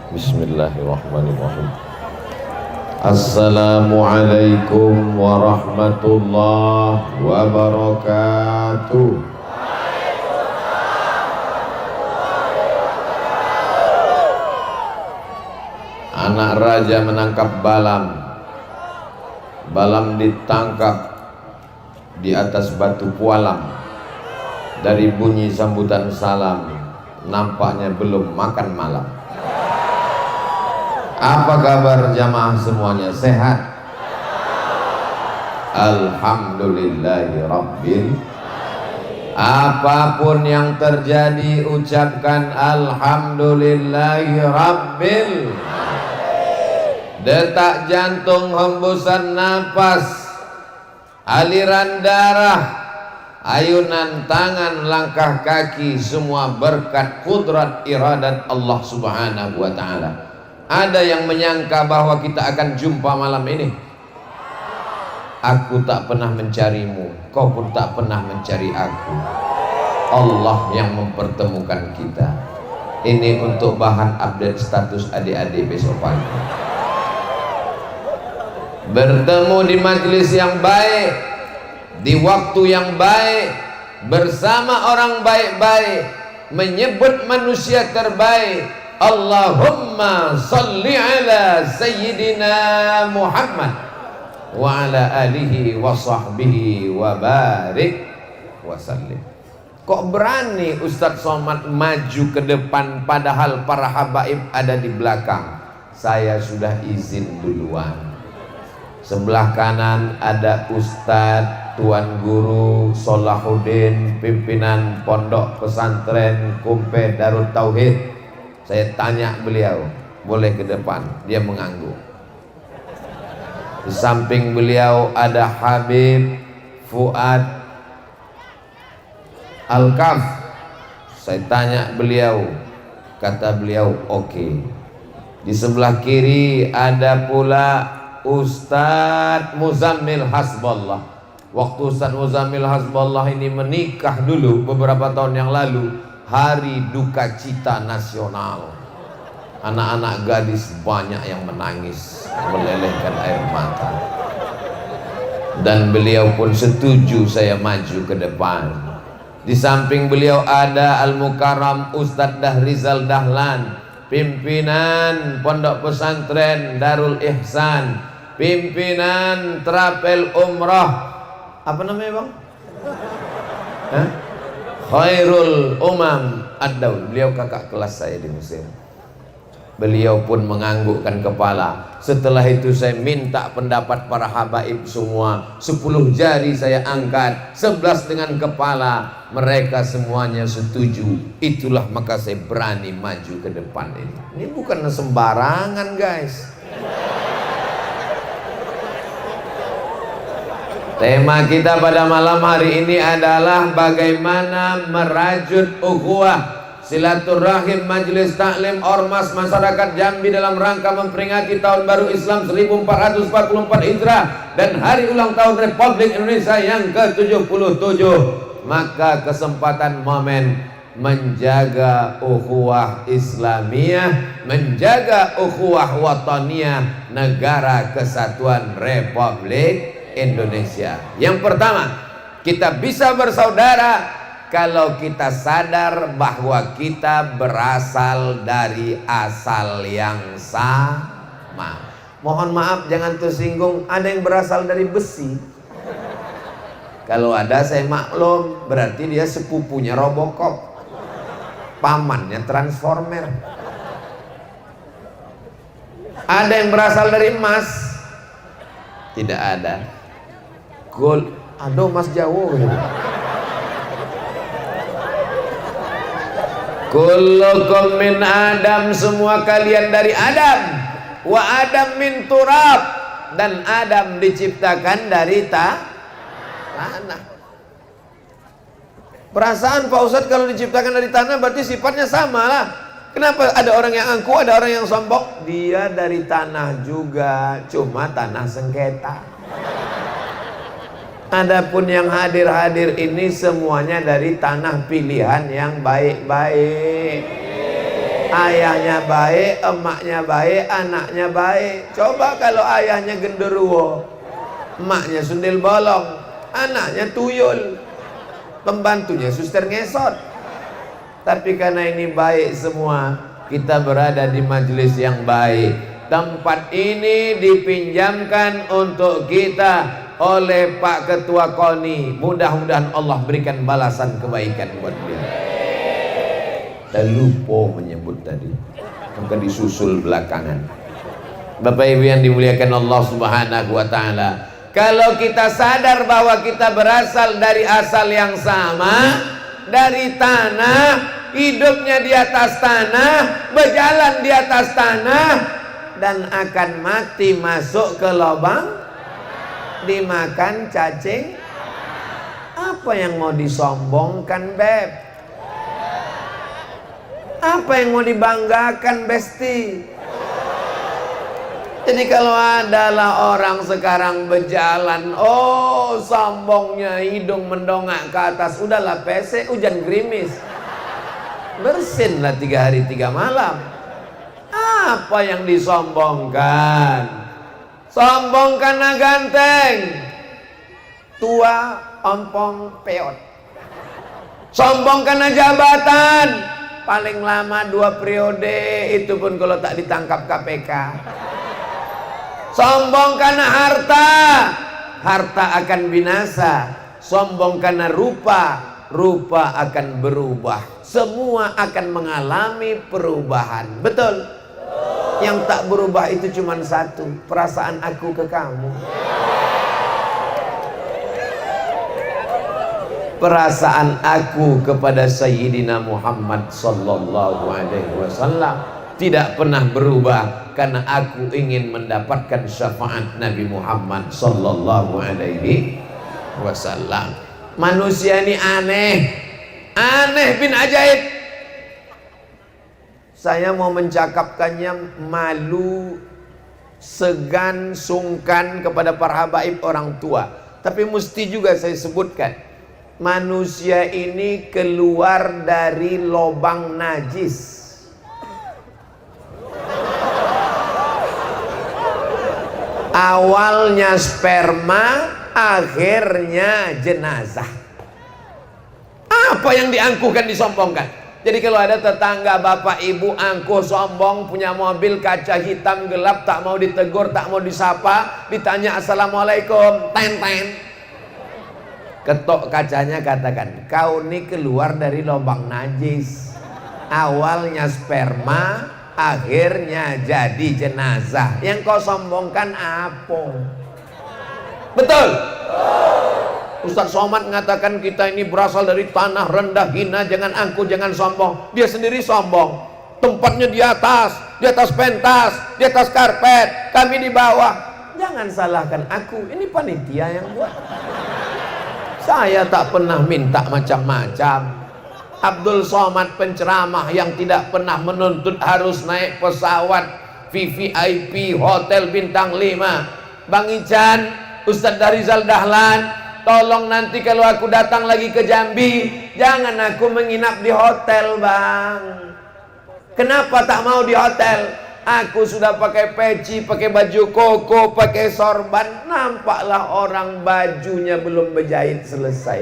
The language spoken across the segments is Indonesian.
Bismillahirrahmanirrahim. Assalamualaikum warahmatullahi wabarakatuh. Anak raja menangkap Balam. Balam ditangkap di atas batu pualam. Dari bunyi sambutan salam, nampaknya belum makan malam. Apa kabar jamaah semuanya, sehat? Alhamdulillahi Rabbil. Apapun yang terjadi ucapkan Alhamdulillahi Rabbil. Detak jantung, hembusan napas, aliran darah, ayunan tangan, langkah kaki, semua berkat kudrat iradat Allah subhanahu wa ta'ala. Ada yang menyangka bahwa kita akan jumpa malam ini? Aku tak pernah mencarimu, kau pun tak pernah mencari aku. Allah yang mempertemukan kita. Ini untuk bahan update status adik-adik besok pagi. Bertemu di majelis yang baik, di waktu yang baik, bersama orang baik-baik, menyebut manusia terbaik. Allahumma salli ala Sayyidina Muhammad wa ala alihi wa sahbihi wa barik wa sallim. Kok berani Ustadz Somad maju ke depan padahal para habaib ada di belakang? Saya sudah izin duluan. Sebelah kanan ada Ustadz Tuan Guru Solahuddin, pimpinan Pondok Pesantren Kumpe Darut Tauhid. Saya tanya beliau, boleh ke depan? Dia mengangguk. Di samping beliau ada Habib Fuad Al-Kaf. Saya tanya beliau, kata beliau oke. Di sebelah kiri ada pula Ustadz Muzammil Hasballah. Waktu Ustadz Muzammil Hasballah ini menikah dulu beberapa tahun yang lalu, hari duka cita nasional. Anak-anak gadis banyak yang menangis, melelehkan air mata. Dan beliau pun setuju saya maju ke depan. Di samping beliau ada Al-Mukarram Ustadz Dahrizal Dahlan, pimpinan Pondok Pesantren Darul Ihsan, pimpinan Trapel Umrah. Apa namanya, Bang? Hah? Khairul Umam Ad-Daul. Beliau kakak kelas saya di Mesir. Beliau pun menganggukkan kepala. Setelah itu saya minta pendapat para habaib semua. 10 jari saya angkat, 11 dengan kepala. Mereka semuanya setuju. Itulah maka saya berani maju ke depan ini. Ini bukan sembarangan, guys. Tema kita pada malam hari ini adalah bagaimana merajut ukhuwah, silaturahim majelis taklim ormas masyarakat Jambi dalam rangka memperingati tahun baru Islam 1444 Hijrah dan hari ulang tahun Republik Indonesia yang ke-77. Maka kesempatan momen menjaga ukhuwah Islamiyah, menjaga ukhuwah wataniyah, negara kesatuan Republik Indonesia. Yang pertama, kita bisa bersaudara kalau kita sadar bahwa kita berasal dari asal yang sama. Mohon maaf jangan tersinggung, ada yang berasal dari besi. Kalau ada saya maklum, berarti dia sepupunya Robocop, pamannya Transformer. Ada yang berasal dari emas? Tidak ada. Gold, aduh mas jauh gitu. Kullukum min Adam, semua kalian dari Adam. Wa Adam min turab, dan Adam diciptakan dari tanah. Perasaan Pak Ustadz kalau diciptakan dari tanah berarti sifatnya sama lah. Kenapa ada orang yang angkuh, ada orang yang sombong? Dia dari tanah juga, cuma tanah sengketa. Adapun yang hadir-hadir ini semuanya dari tanah pilihan yang baik-baik. Ayahnya baik, emaknya baik, anaknya baik. Coba kalau ayahnya genderuwo, emaknya sundel bolong, anaknya tuyul, pembantunya suster ngesot. Tapi karena ini baik semua, kita berada di majelis yang baik. Tempat ini dipinjamkan untuk kita oleh Pak Ketua KONI. Mudah-mudahan Allah berikan balasan kebaikan buat dia. Kita lupa menyebut tadi, maka disusul belakangan. Bapak Ibu yang dimuliakan Allah Subhanahu wa Ta'ala, kalau kita sadar bahwa kita berasal dari asal yang sama, dari tanah, hidupnya di atas tanah, berjalan di atas tanah, dan akan mati masuk ke lubang, dimakan cacing. Apa yang mau disombongkan, Beb? Apa yang mau dibanggakan, Besti? Jadi kalau adalah orang sekarang berjalan, oh sombongnya, hidung mendongak ke atas, udahlah pesek, hujan gerimis, bersinlah 3 hari 3 malam. Apa yang disombongkan? Sombong karena ganteng, tua, ompong, peot. Sombong karena jabatan, paling lama 2 periode, itu pun kalau tak ditangkap KPK. Sombong karena harta, harta akan binasa. Sombong karena rupa, rupa akan berubah. Semua akan mengalami perubahan. Betul? Yang tak berubah itu cuma satu, perasaan aku ke kamu. Perasaan aku kepada Sayyidina Muhammad sallallahu alaihi wasallam tidak pernah berubah, karena aku ingin mendapatkan syafaat Nabi Muhammad sallallahu alaihi wasallam. Manusia ini aneh, aneh bin ajaib. Saya mau mencakapkannya malu, segan, sungkan kepada para habaib orang tua. Tapi mesti juga saya sebutkan, manusia ini keluar dari lubang najis. Awalnya sperma, akhirnya jenazah. Apa yang diangkuhkan, disombongkan? Jadi kalau ada tetangga bapak ibu angkuh sombong, punya mobil kaca hitam gelap, tak mau ditegur, tak mau disapa, ditanya assalamualaikum, ten. Ketok kacanya, katakan, kau ini keluar dari lubang najis. Awalnya sperma, akhirnya jadi jenazah. Yang kau sombongkan apa? Betul? Ustaz Somad mengatakan kita ini berasal dari tanah rendah hina, jangan angkuh, jangan sombong. Dia sendiri sombong. Tempatnya di atas pentas, di atas karpet, kami di bawah. Jangan salahkan aku, ini panitia yang buat. Saya tak pernah minta macam-macam. Abdul Somad penceramah yang tidak pernah menuntut harus naik pesawat VVIP hotel bintang 5. Bang Ican, Ustaz Darizal Dahlan, tolong nanti kalau aku datang lagi ke Jambi, jangan aku menginap di hotel, Bang. Kenapa tak mau di hotel? Aku sudah pakai peci, pakai baju koko, pakai sorban. Nampaklah orang bajunya belum berjahit selesai,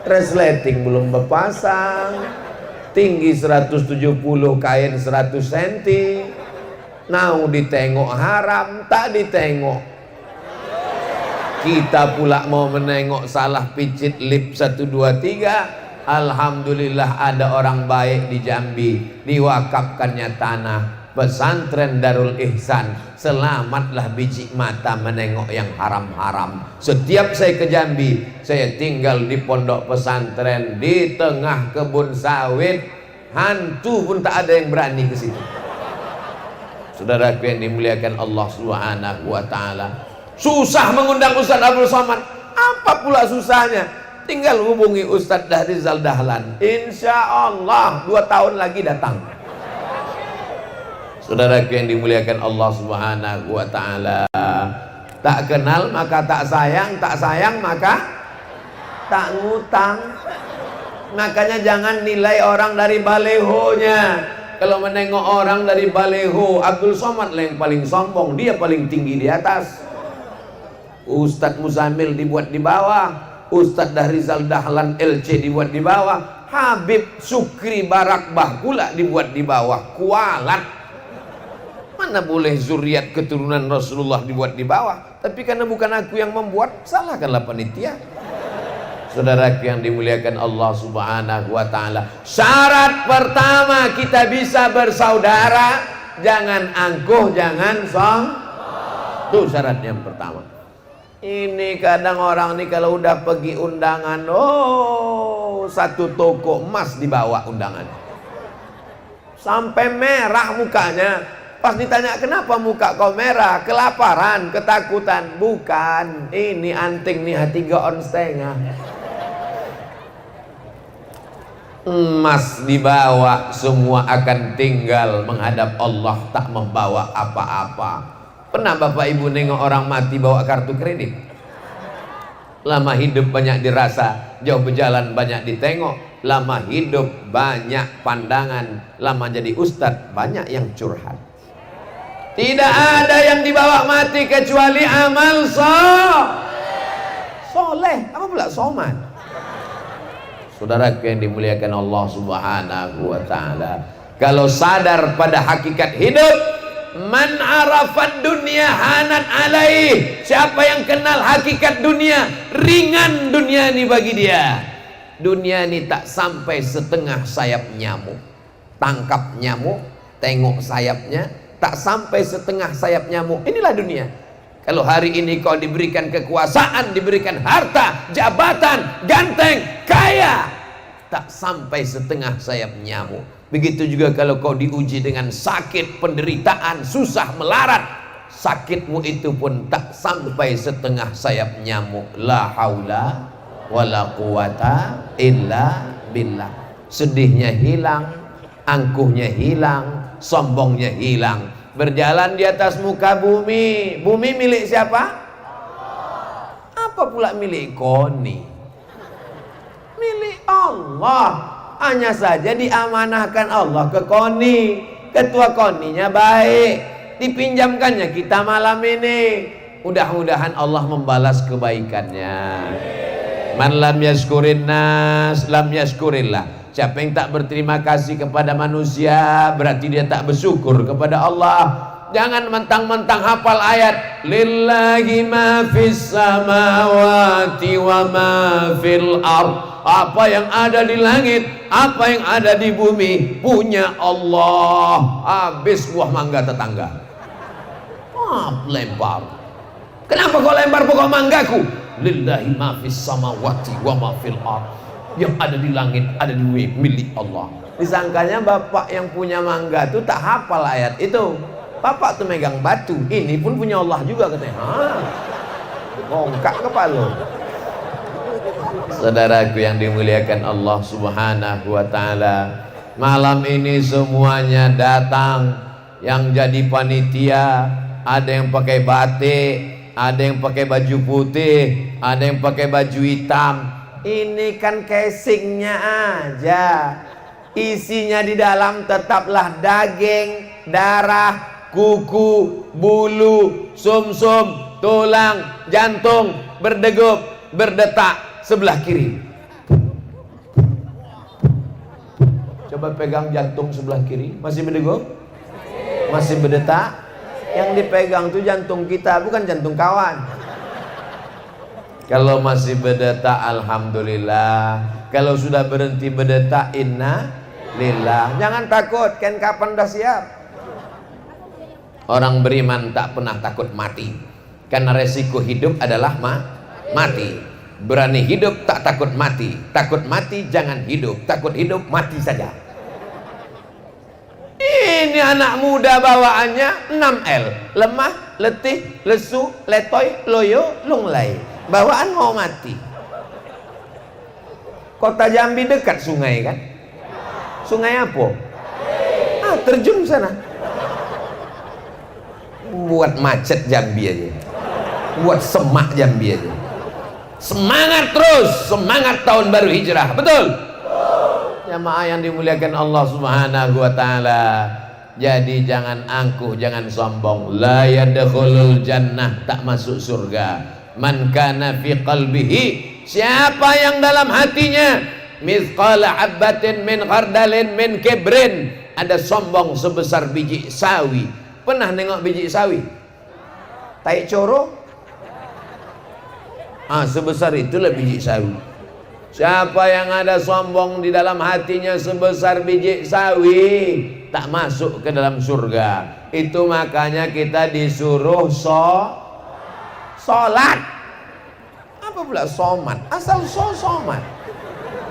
resleting belum berpasang, tinggi 170, kain 100 cm. Mau ditengok haram, tak ditengok. Kita pula mau menengok, salah picit lip 1, 2, 3. Alhamdulillah ada orang baik di Jambi, diwakafkannya tanah, pesantren Darul Ihsan. Selamatlah biji mata menengok yang haram-haram. Setiap saya ke Jambi, saya tinggal di pondok pesantren di tengah kebun sawit, hantu pun tak ada yang berani ke situ. Saudaraku yang dimuliakan Allah Subhanahu wa Ta'ala, susah mengundang Ustaz Abdul Somad. Apa pula susahnya? Tinggal hubungi Ustaz Darizal Dahlan, insya Allah 2 tahun lagi datang. Saudaraku yang dimuliakan Allah Subhanahu wa Ta'ala, tak kenal maka tak sayang, tak sayang maka tak ngutang. Makanya jangan nilai orang dari balehonya. Kalau menengok orang dari baleho, Abdul Somad lah yang paling sombong, dia paling tinggi di atas. Ustadz Muzamil dibuat di bawah, Ustadz Dahrizal Dahlan LC dibuat di bawah, Habib Sukri Barakbah pula dibuat di bawah. Kualat. Mana boleh zuriat keturunan Rasulullah dibuat di bawah? Tapi karena bukan aku yang membuat, salahkanlah panitia. Saudaraku yang dimuliakan Allah Subhanahu wa ta'ala, syarat pertama kita bisa bersaudara, jangan angkuh, jangan sombong. Itu syarat yang pertama. Ini kadang orang ini kalau udah pergi undangan, oh, satu toko emas dibawa undangan, sampai merah mukanya. Pas ditanya kenapa muka kau merah, kelaparan, ketakutan. Bukan, ini anting nih 3 ons setengah. Emas dibawa, semua akan tinggal menghadap Allah, tak membawa apa-apa. Pernah Bapak Ibu nengok orang mati bawa kartu kredit? Lama hidup banyak dirasa, jauh berjalan banyak ditengok. Lama hidup banyak pandangan, lama jadi ustadz banyak yang curhat. Tidak ada yang dibawa mati kecuali amal soleh. Apa pula soman? Saudaraku yang dimuliakan Allah Subhanahu wa ta'ala, kalau sadar pada hakikat hidup, man arafat dunia hanat alaih, siapa yang kenal hakikat dunia, ringan dunia ini bagi dia. Dunia ini tak sampai setengah sayap nyamuk. Tangkap nyamuk, tengok sayapnya, tak sampai setengah sayap nyamuk. Inilah dunia. Kalau hari ini kau diberikan kekuasaan, diberikan harta, jabatan, ganteng, kaya, tak sampai setengah sayap nyamuk. Begitu juga kalau kau diuji dengan sakit, penderitaan, susah, melarat, sakitmu itu pun tak sampai setengah sayap nyamuk. La haula wala quwata illa billah. Sedihnya hilang, angkuhnya hilang, sombongnya hilang. Berjalan di atas muka bumi. Bumi milik siapa? Apa pula milik koni? Milik Allah. Hanya saja diamanahkan Allah ke koni. Ketua koninya baik, dipinjamkannya kita malam ini. Mudah-mudahan Allah membalas kebaikannya. Man lam yaskurin nas lam yaskurillah. Siapa yang tak berterima kasih kepada manusia, berarti dia tak bersyukur kepada Allah. Jangan mentang-mentang hafal ayat lillahi ma fis samawati wa ma fil ard. Apa yang ada di langit, apa yang ada di bumi punya Allah. Habis buah mangga tetangga. Lempar. Kenapa kau lempar pokok manggaku? Lillahi ma fis samawati wa ma fil ard. Yang ada di langit, ada di bumi, milik Allah. Disangkanya bapak yang punya mangga itu tak hafal ayat itu. Bapak tuh megang batu, ini pun punya Allah juga katanya. Bongkak kepala. Saudaraku yang dimuliakan Allah Subhanahu wa ta'ala, malam ini semuanya datang. Yang jadi panitia, ada yang pakai batik, ada yang pakai baju putih, ada yang pakai baju hitam. Ini kan casingnya aja, isinya di dalam tetaplah daging, darah, kuku, bulu, sumsum, tulang, jantung, berdegup, berdetak sebelah kiri. Coba pegang jantung sebelah kiri, masih berdegup? Masih berdetak? Yang dipegang tuh jantung kita, bukan jantung kawan. Kalau masih berdetak, alhamdulillah. Kalau sudah berhenti berdetak, inna lillah. Jangan takut, kan kapan dah siap. Orang beriman tak pernah takut mati, karena resiko hidup adalah mati. Berani hidup tak takut mati. Takut mati jangan hidup. Takut hidup mati saja. Ini anak muda bawaannya 6L. Lemah, letih, lesu, letoy, loyo, lunglai. Bawaan mau mati. Kota Jambi dekat sungai kan? Sungai apa? Terjun sana. Buat macet Jambi aja. Buat semak Jambi aja. Semangat terus, semangat tahun baru hijrah. Betul? jamaah yang dimuliakan Allah Subhanahu wa taala. Jadi jangan angkuh, jangan sombong. La yadkhulul jannah, tak masuk surga. Man kana fi qalbihi, siapa yang dalam hatinya mithqala habbatin min khardalin min kibrin, ada sombong sebesar biji sawi. Pernah nengok biji sawi? Tai coro? Sebesar itulah biji sawi. Siapa yang ada sombong di dalam hatinya sebesar biji sawi, tak masuk ke dalam surga. Itu makanya kita disuruh sholat. Apa pula somat? Asal somat.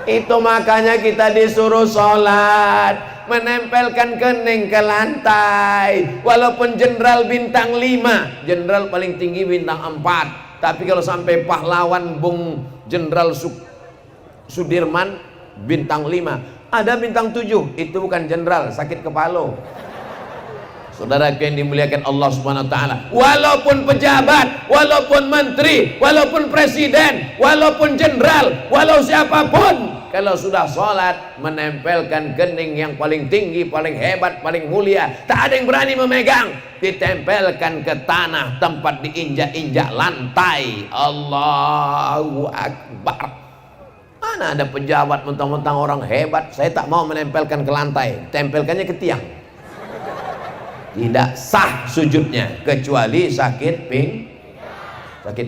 Itu makanya kita disuruh sholat, menempelkan kening ke lantai. Walaupun jenderal bintang 5, jenderal paling tinggi bintang 4, tapi kalau sampai pahlawan Bung Jenderal Sudirman bintang 5, ada bintang 7, itu bukan jenderal, sakit kepala. Saudara yang dimuliakan Allah Subhanahu wa taala, walaupun pejabat, walaupun menteri, walaupun presiden, walaupun jenderal, walau siapapun, kalau sudah sholat menempelkan kening yang paling tinggi, paling hebat, paling mulia, tak ada yang berani memegang, ditempelkan ke tanah tempat diinjak-injak lantai. Allahu Akbar. Mana ada pejabat mentang-mentang orang hebat, saya tak mau menempelkan ke lantai, tempelkannya ke tiang. Tidak sah sujudnya kecuali sakit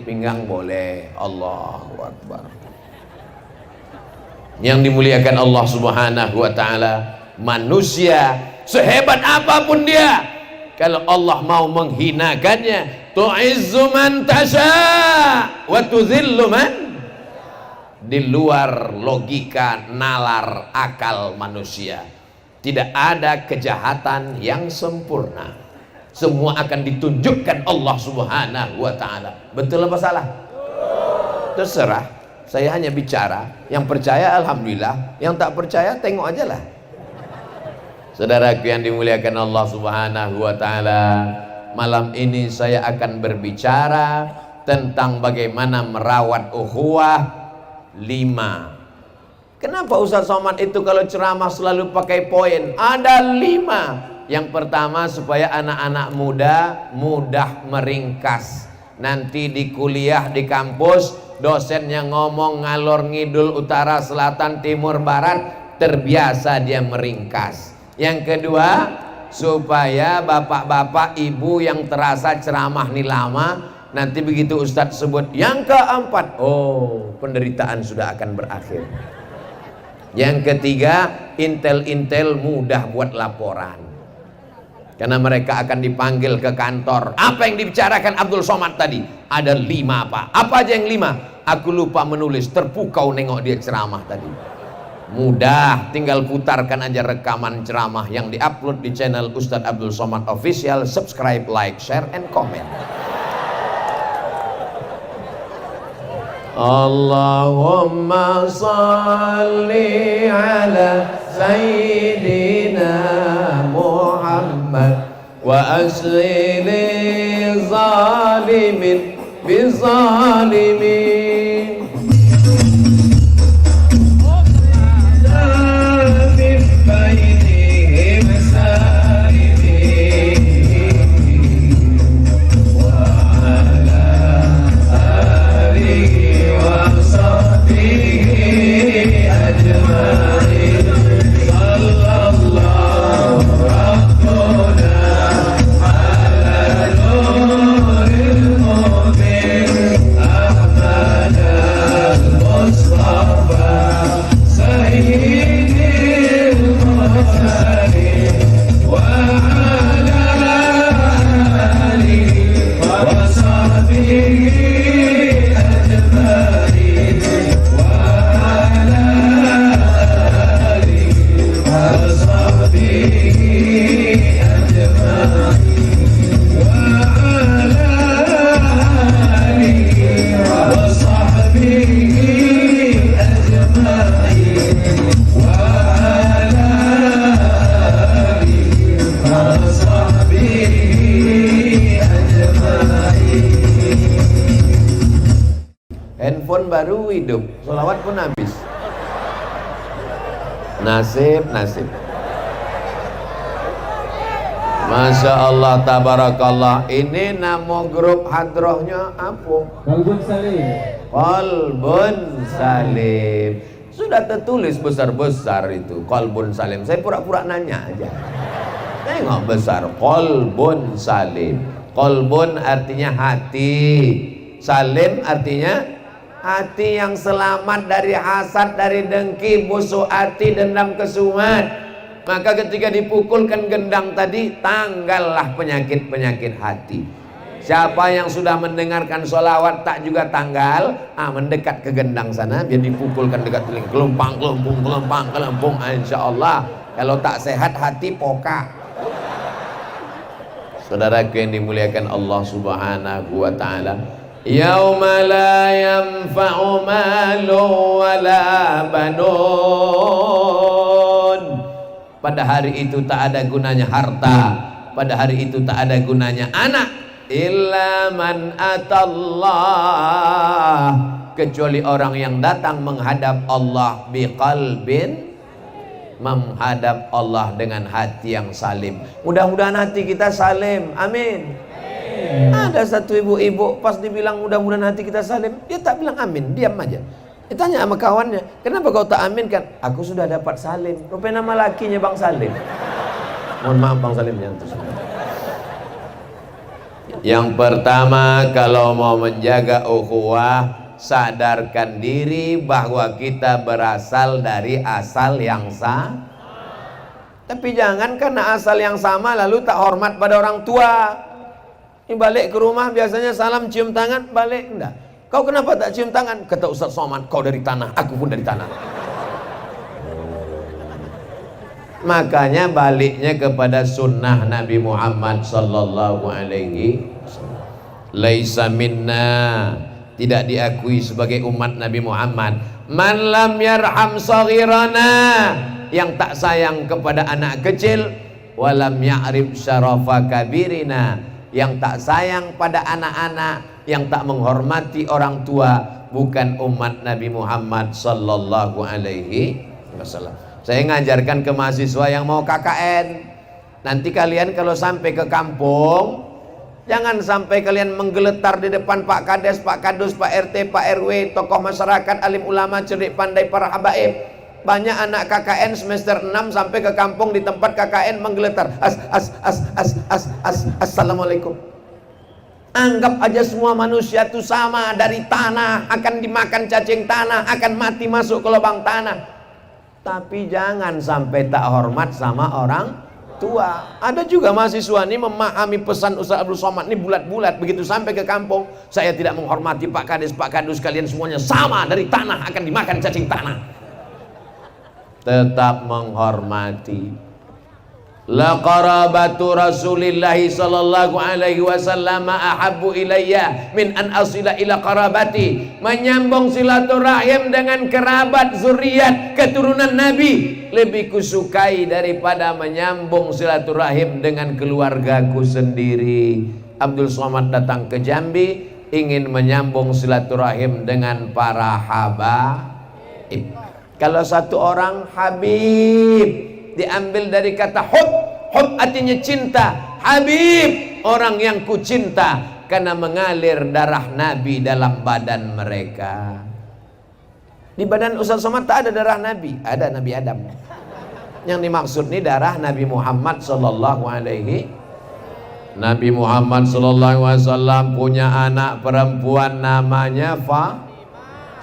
pinggang boleh. Allahu Akbar. Yang dimuliakan Allah Subhanahu wa taala, manusia sehebat apapun dia, kalau Allah mau menghinakannya, tu'izzu man tasha wa tuzillu man, di luar logika nalar akal manusia. Tidak ada kejahatan yang sempurna. Semua akan ditunjukkan Allah Subhanahu wa taala. Betul apa salah? Terserah. Saya hanya bicara. Yang percaya alhamdulillah, yang tak percaya tengok aja lah. Saudaraku yang dimuliakan Allah Subhanahu wa taala, malam ini saya akan berbicara tentang bagaimana merawat ukhuwah 5. Kenapa Ustaz Somad itu kalau ceramah selalu pakai poin? Ada 5. Yang pertama, supaya anak-anak muda mudah meringkas. Nanti di kuliah, di kampus, dosennya ngomong ngalor ngidul, utara, selatan, timur, barat, terbiasa dia meringkas. Yang kedua, supaya bapak-bapak, ibu yang terasa ceramah ini lama, nanti begitu Ustadz sebut yang keempat, oh, penderitaan sudah akan berakhir. Yang ketiga, intel-intel mudah buat laporan, karena mereka akan dipanggil ke kantor. Apa yang dibicarakan Abdul Somad tadi? Ada 5 apa? Apa aja yang 5? Aku lupa menulis, terpukau nengok dia ceramah tadi. Mudah, tinggal putarkan aja rekaman ceramah yang diupload di channel Ustadz Abdul Somad Official. Subscribe, like, share, and comment. Allahumma salli ala Sayyidina Muhammad wa asli zalimin bizalimin. Handphone baru hidup, sholawat pun habis. Nasib. Masya Allah, tabarakallah. Ini nama grup hadrohnya apa? Qalbun Salim. Qalbun Salim. Sudah tertulis besar-besar itu Qalbun Salim. Saya pura-pura nanya aja. Tengok besar, Qalbun Salim. Qalbun artinya hati, Salim artinya hati yang selamat dari hasad, dari dengki, busuk hati, dendam, kesumat. Maka ketika dipukulkan gendang tadi, tanggallah penyakit-penyakit hati. Siapa yang sudah mendengarkan sholawat tak juga tanggal, mendekat ke gendang sana, biar dipukulkan dekat telinga, kelempang, insya Allah. Kalau tak sehat hati pokak. Saudaraku yang dimuliakan Allah Subhanahu wa ta'ala, yauma la yanfa'u malu wala banun. Pada hari itu tak ada gunanya harta, pada hari itu tak ada gunanya anak, illa man atallah, kecuali orang yang datang menghadap Allah biqalbin, menghadap Allah dengan hati yang salim. Mudah-mudahan hati kita salim, amin. Ada satu ibu-ibu pas dibilang mudah-mudahan hati kita salim, dia tak bilang amin, diam aja. Dia tanya sama kawannya, kenapa kau tak amin kan? Aku sudah dapat salim. Rupanya nama lakinya Bang Salim. Mohon maaf Bang Salim nyantus. Yang pertama, kalau mau menjaga ukhuwah, sadarkan diri bahwa kita berasal dari asal yang sama. Tapi jangan karena asal yang sama lalu tak hormat pada orang tua. Ini balik ke rumah biasanya salam cium tangan, balik enggak. Kau kenapa tak cium tangan? Kata Ustaz Somad, kau dari tanah, aku pun dari tanah. Makanya baliknya kepada sunnah Nabi Muhammad sallallahu alaihi wasallam. Laisa minna, tidak diakui sebagai umat Nabi Muhammad man lam yarham saghirana, yang tak sayang kepada anak kecil, walam ya'rif syarafa kabirina, yang tak sayang pada anak-anak, yang tak menghormati orang tua, bukan umat Nabi Muhammad sallallahu alaihi wasallam. Saya ngajarkan ke mahasiswa yang mau KKN, nanti kalian kalau sampai ke kampung, jangan sampai kalian menggeletar di depan Pak Kades, Pak Kadus, Pak RT, Pak RW, tokoh masyarakat, alim ulama, cerdik pandai, para habaib. Banyak anak KKN semester 6 sampai ke kampung di tempat KKN menggeletar. Assalamualaikum. Anggap aja semua manusia itu sama, dari tanah, akan dimakan cacing tanah, akan mati masuk ke lubang tanah. Tapi jangan sampai tak hormat sama orang tua. Ada juga mahasiswa ini memahami pesan Ustaz Abdul Somad ini bulat-bulat. Begitu sampai ke kampung, saya tidak menghormati Pak Kades, Pak Kadus, kalian semuanya sama, dari tanah, akan dimakan cacing tanah. Tetap menghormati. La qarabatu Rasulillah sallallahu alaihi wasallam ahabbu ilayya min an asila ila qarabati. Menyambung silaturahim dengan kerabat zuriat keturunan Nabi lebih kusukai daripada menyambung silaturahim dengan keluargaku sendiri. Abdul Somad datang ke Jambi ingin menyambung silaturahim dengan para habaib. Kalau satu orang habib diambil dari kata hub. Hub artinya cinta. Habib, orang yang ku cinta, karena mengalir darah Nabi dalam badan mereka. Di badan Ustaz Somad tak ada darah Nabi, ada Nabi Adam. Yang dimaksud ini darah Nabi Muhammad sallallahu alaihi. Nabi Muhammad sallallahu alaihi wasallam punya anak perempuan namanya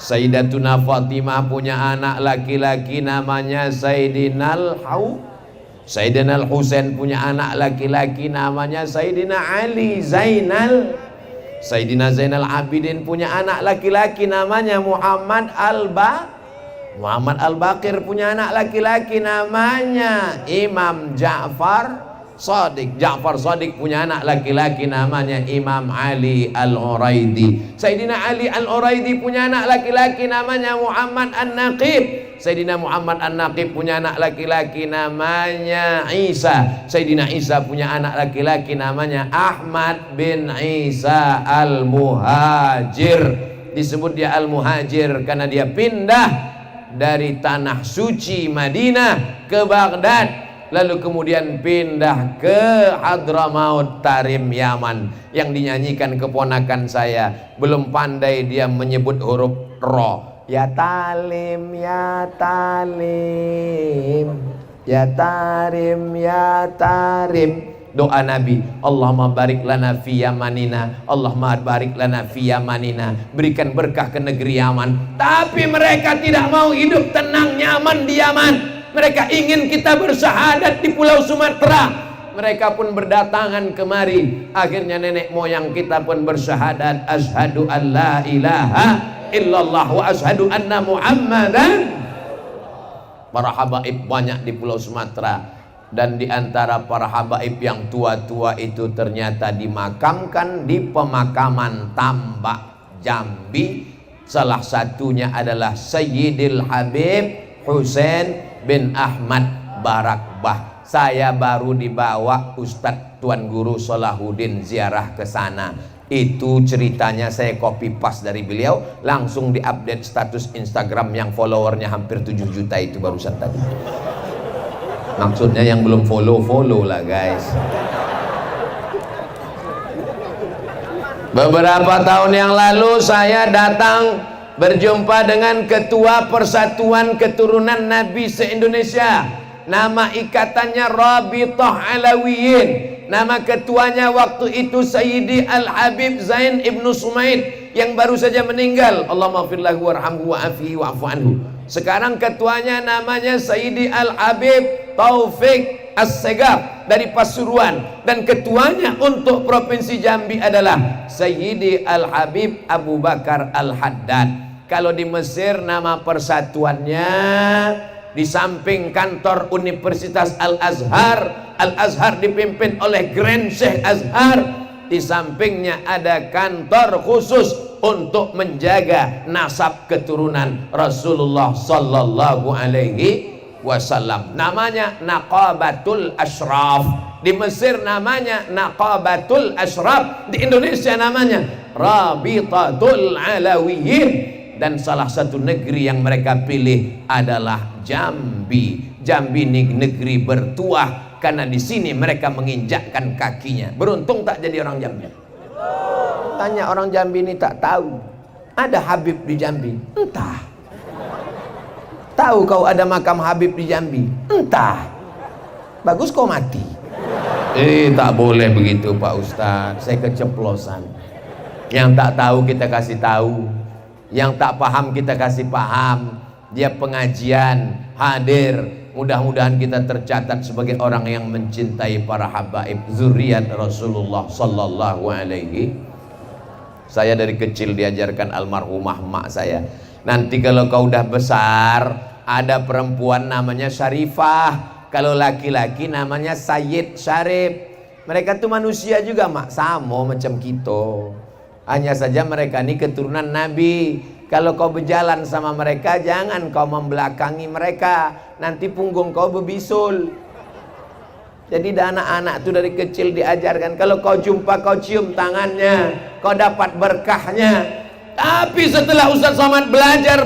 Sayyidatuna Fatimah punya anak laki-laki namanya Sayyidinal Husain punya anak laki-laki namanya Sayyidina Ali Sayyidina Zainal Abidin punya anak laki-laki namanya Muhammad Al-Baqir punya anak laki-laki namanya Imam Ja'far Shadiq. Ja'far Shadiq punya anak laki-laki namanya Imam Ali Al-Uraidi. Sayyidina Ali Al-Uraidi punya anak laki-laki namanya Muhammad An-Naqib. Sayyidina Muhammad An-Naqib punya anak laki-laki namanya Isa. Sayyidina Isa punya anak laki-laki namanya Ahmad bin Isa Al-Muhajir. Disebut dia Al-Muhajir karena dia pindah dari tanah suci Madinah ke Baghdad, lalu kemudian pindah ke Hadramaut Tarim Yaman, yang dinyanyikan keponakan saya. Belum pandai dia menyebut huruf ro. Ya talim, ya talim, ya tarim, ya tarim. Doa Nabi, Allahumma barik lana fi yamanina, Allahumma barik lana fi yamanina, berikan berkah ke negeri Yaman. Tapi mereka tidak mau hidup tenang nyaman di Yaman. Mereka ingin kita bersyahadat di Pulau Sumatera. Mereka pun berdatangan kemari. Akhirnya nenek moyang kita pun bersyahadat, asyhadu an la ilaha illallah wa asyhadu anna muhammadan. Para habaib banyak di Pulau Sumatera. Dan di antara para habaib yang tua-tua itu ternyata dimakamkan di pemakaman Tambak Jambi. Salah satunya adalah Sayyidil Habib Husain bin Ahmad Barakbah. Saya baru dibawa Ustadz Tuan Guru Salahuddin ziarah ke sana. Itu ceritanya saya copy paste dari beliau, langsung diupdate status Instagram yang followernya hampir 7 juta itu barusan tadi. Maksudnya yang belum follow lah guys. Beberapa tahun yang lalu saya datang berjumpa dengan Ketua Persatuan Keturunan Nabi se-Indonesia. Nama ikatannya Rabithah Alawiyin. Nama ketuanya waktu itu Sayyidi Al-Habib Zain Ibnu Sumaid yang baru saja meninggal. Allahumma firlahu warhamhu wa'afihi wa'fu anhu. Sekarang ketuanya namanya Sayyidi Al-Habib Taufik As-Segaf dari Pasuruan, dan ketuanya untuk Provinsi Jambi adalah Sayyidi Al-Habib Abu Bakar Al-Haddad. Kalau di Mesir nama persatuannya, di samping kantor Universitas Al-Azhar, Al-Azhar dipimpin oleh Grand Sheikh Azhar, di sampingnya ada kantor khusus untuk menjaga nasab keturunan Rasulullah sallallahu alaihi wasallam. Namanya Naqabatul Ashraf. Di Mesir namanya Naqabatul Ashraf. Di Indonesia namanya Rabitatul Alawiyin. Dan salah satu negeri yang mereka pilih adalah Jambi. Jambi ini negeri bertuah karena di sini mereka menginjakkan kakinya. Beruntung tak jadi orang Jambi. Tanya orang Jambi ini tak tahu ada Habib di Jambi? Entah. Tahu kau ada makam Habib di Jambi? Entah. Bagus kau mati. Tak boleh begitu Pak Ustadz, saya keceplosan. Yang tak tahu kita kasih tahu, yang tak paham kita kasih paham. Dia pengajian, hadir. Mudah-mudahan kita tercatat sebagai orang yang mencintai para habaib zuriat Rasulullah sallallahu alaihi. Saya dari kecil diajarkan almarhumah mak saya, nanti kalau kau udah besar ada perempuan namanya Syarifah, kalau laki-laki namanya Sayyid Syarif. Mereka tuh manusia juga mak, sama macam kita. Hanya saja mereka ini keturunan Nabi. Kalau kau berjalan sama mereka, jangan kau membelakangi mereka, nanti punggung kau berbisul. Jadi anak-anak itu dari kecil diajarkan, kalau kau jumpa kau cium tangannya, kau dapat berkahnya. Tapi setelah Ustaz Somad belajar,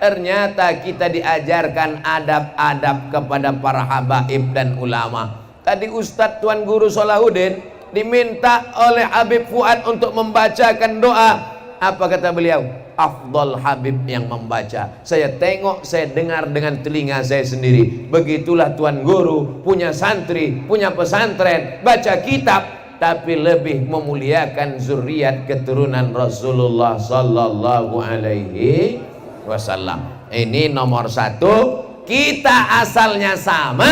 ternyata kita diajarkan adab-adab kepada para habaib dan ulama. Tadi Ustadz Tuan Guru Salahuddin diminta oleh Habib Fuad untuk membacakan doa. Apa kata beliau? Afdal Habib yang membaca. Saya tengok, saya dengar dengan telinga saya sendiri. Begitulah Tuan Guru punya santri, punya pesantren, baca kitab, tapi lebih memuliakan zuriat keturunan Rasulullah sallallahu alaihi wasallam. Ini nomor satu. Kita asalnya sama,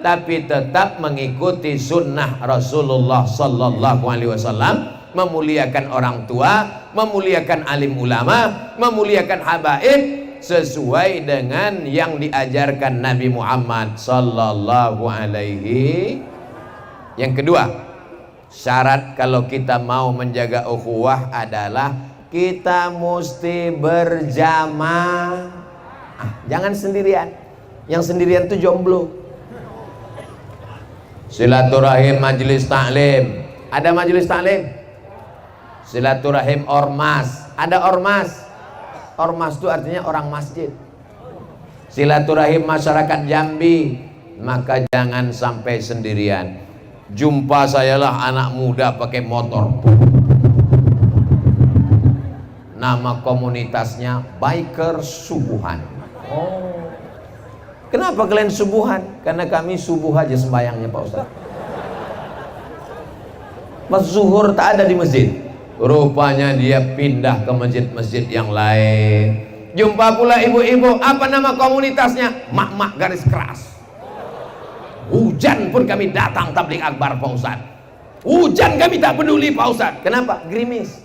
tapi tetap mengikuti sunnah Rasulullah sallallahu alaihi wasallam, memuliakan orang tua, memuliakan alim ulama, memuliakan habaib sesuai dengan yang diajarkan Nabi Muhammad sallallahu alaihi. Yang kedua, syarat kalau kita mau menjaga ukhuwah adalah kita mesti berjamaah. Jangan sendirian. Yang sendirian itu jomblo. Silaturahim majelis taklim. Ada majelis taklim? Silaturahim ormas. Ada ormas? Ormas itu artinya orang masjid. Silaturahim masyarakat Jambi, maka jangan sampai sendirian. Jumpa sayalah anak muda pakai motor. Nama komunitasnya Biker Subuhan. Oh. Kenapa kalian subuhan? Karena kami subuh aja sembayangnya Pak Ustaz. Mas zuhur tak ada di masjid. Rupanya dia pindah ke masjid-masjid yang lain. Jumpa pula ibu-ibu, apa nama komunitasnya? Mak-mak garis keras. Hujan pun kami datang tabligh akbar Pak Ustaz. Hujan kami tak peduli Pak Ustaz. Kenapa? Gerimis.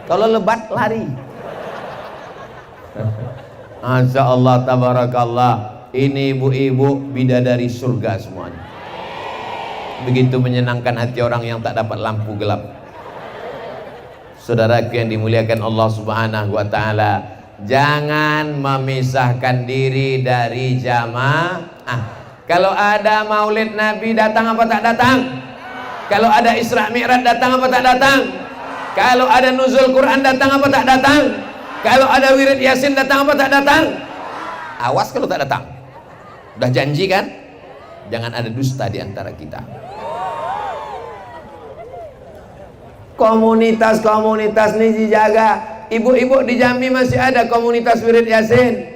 Kalau lebat lari. Masya Allah tabarakallah. Ini ibu-ibu bidadari surga semuanya. Begitu menyenangkan hati orang yang tak dapat lampu gelap. Saudaraku yang dimuliakan Allah Subhanahu wa taala, jangan memisahkan diri dari jamaah. Kalau ada Maulid Nabi datang apa tak datang? Kalau ada Isra Mi'raj datang apa tak datang? Kalau ada nuzul Quran datang apa tak datang? Kalau ada wirid Yasin datang apa tak datang? Awas kalau tak datang. Udah janji kan? Jangan ada dusta di antara kita. Komunitas-komunitas ini dijaga. Ibu-ibu di Jambi masih ada komunitas wirid Yasin.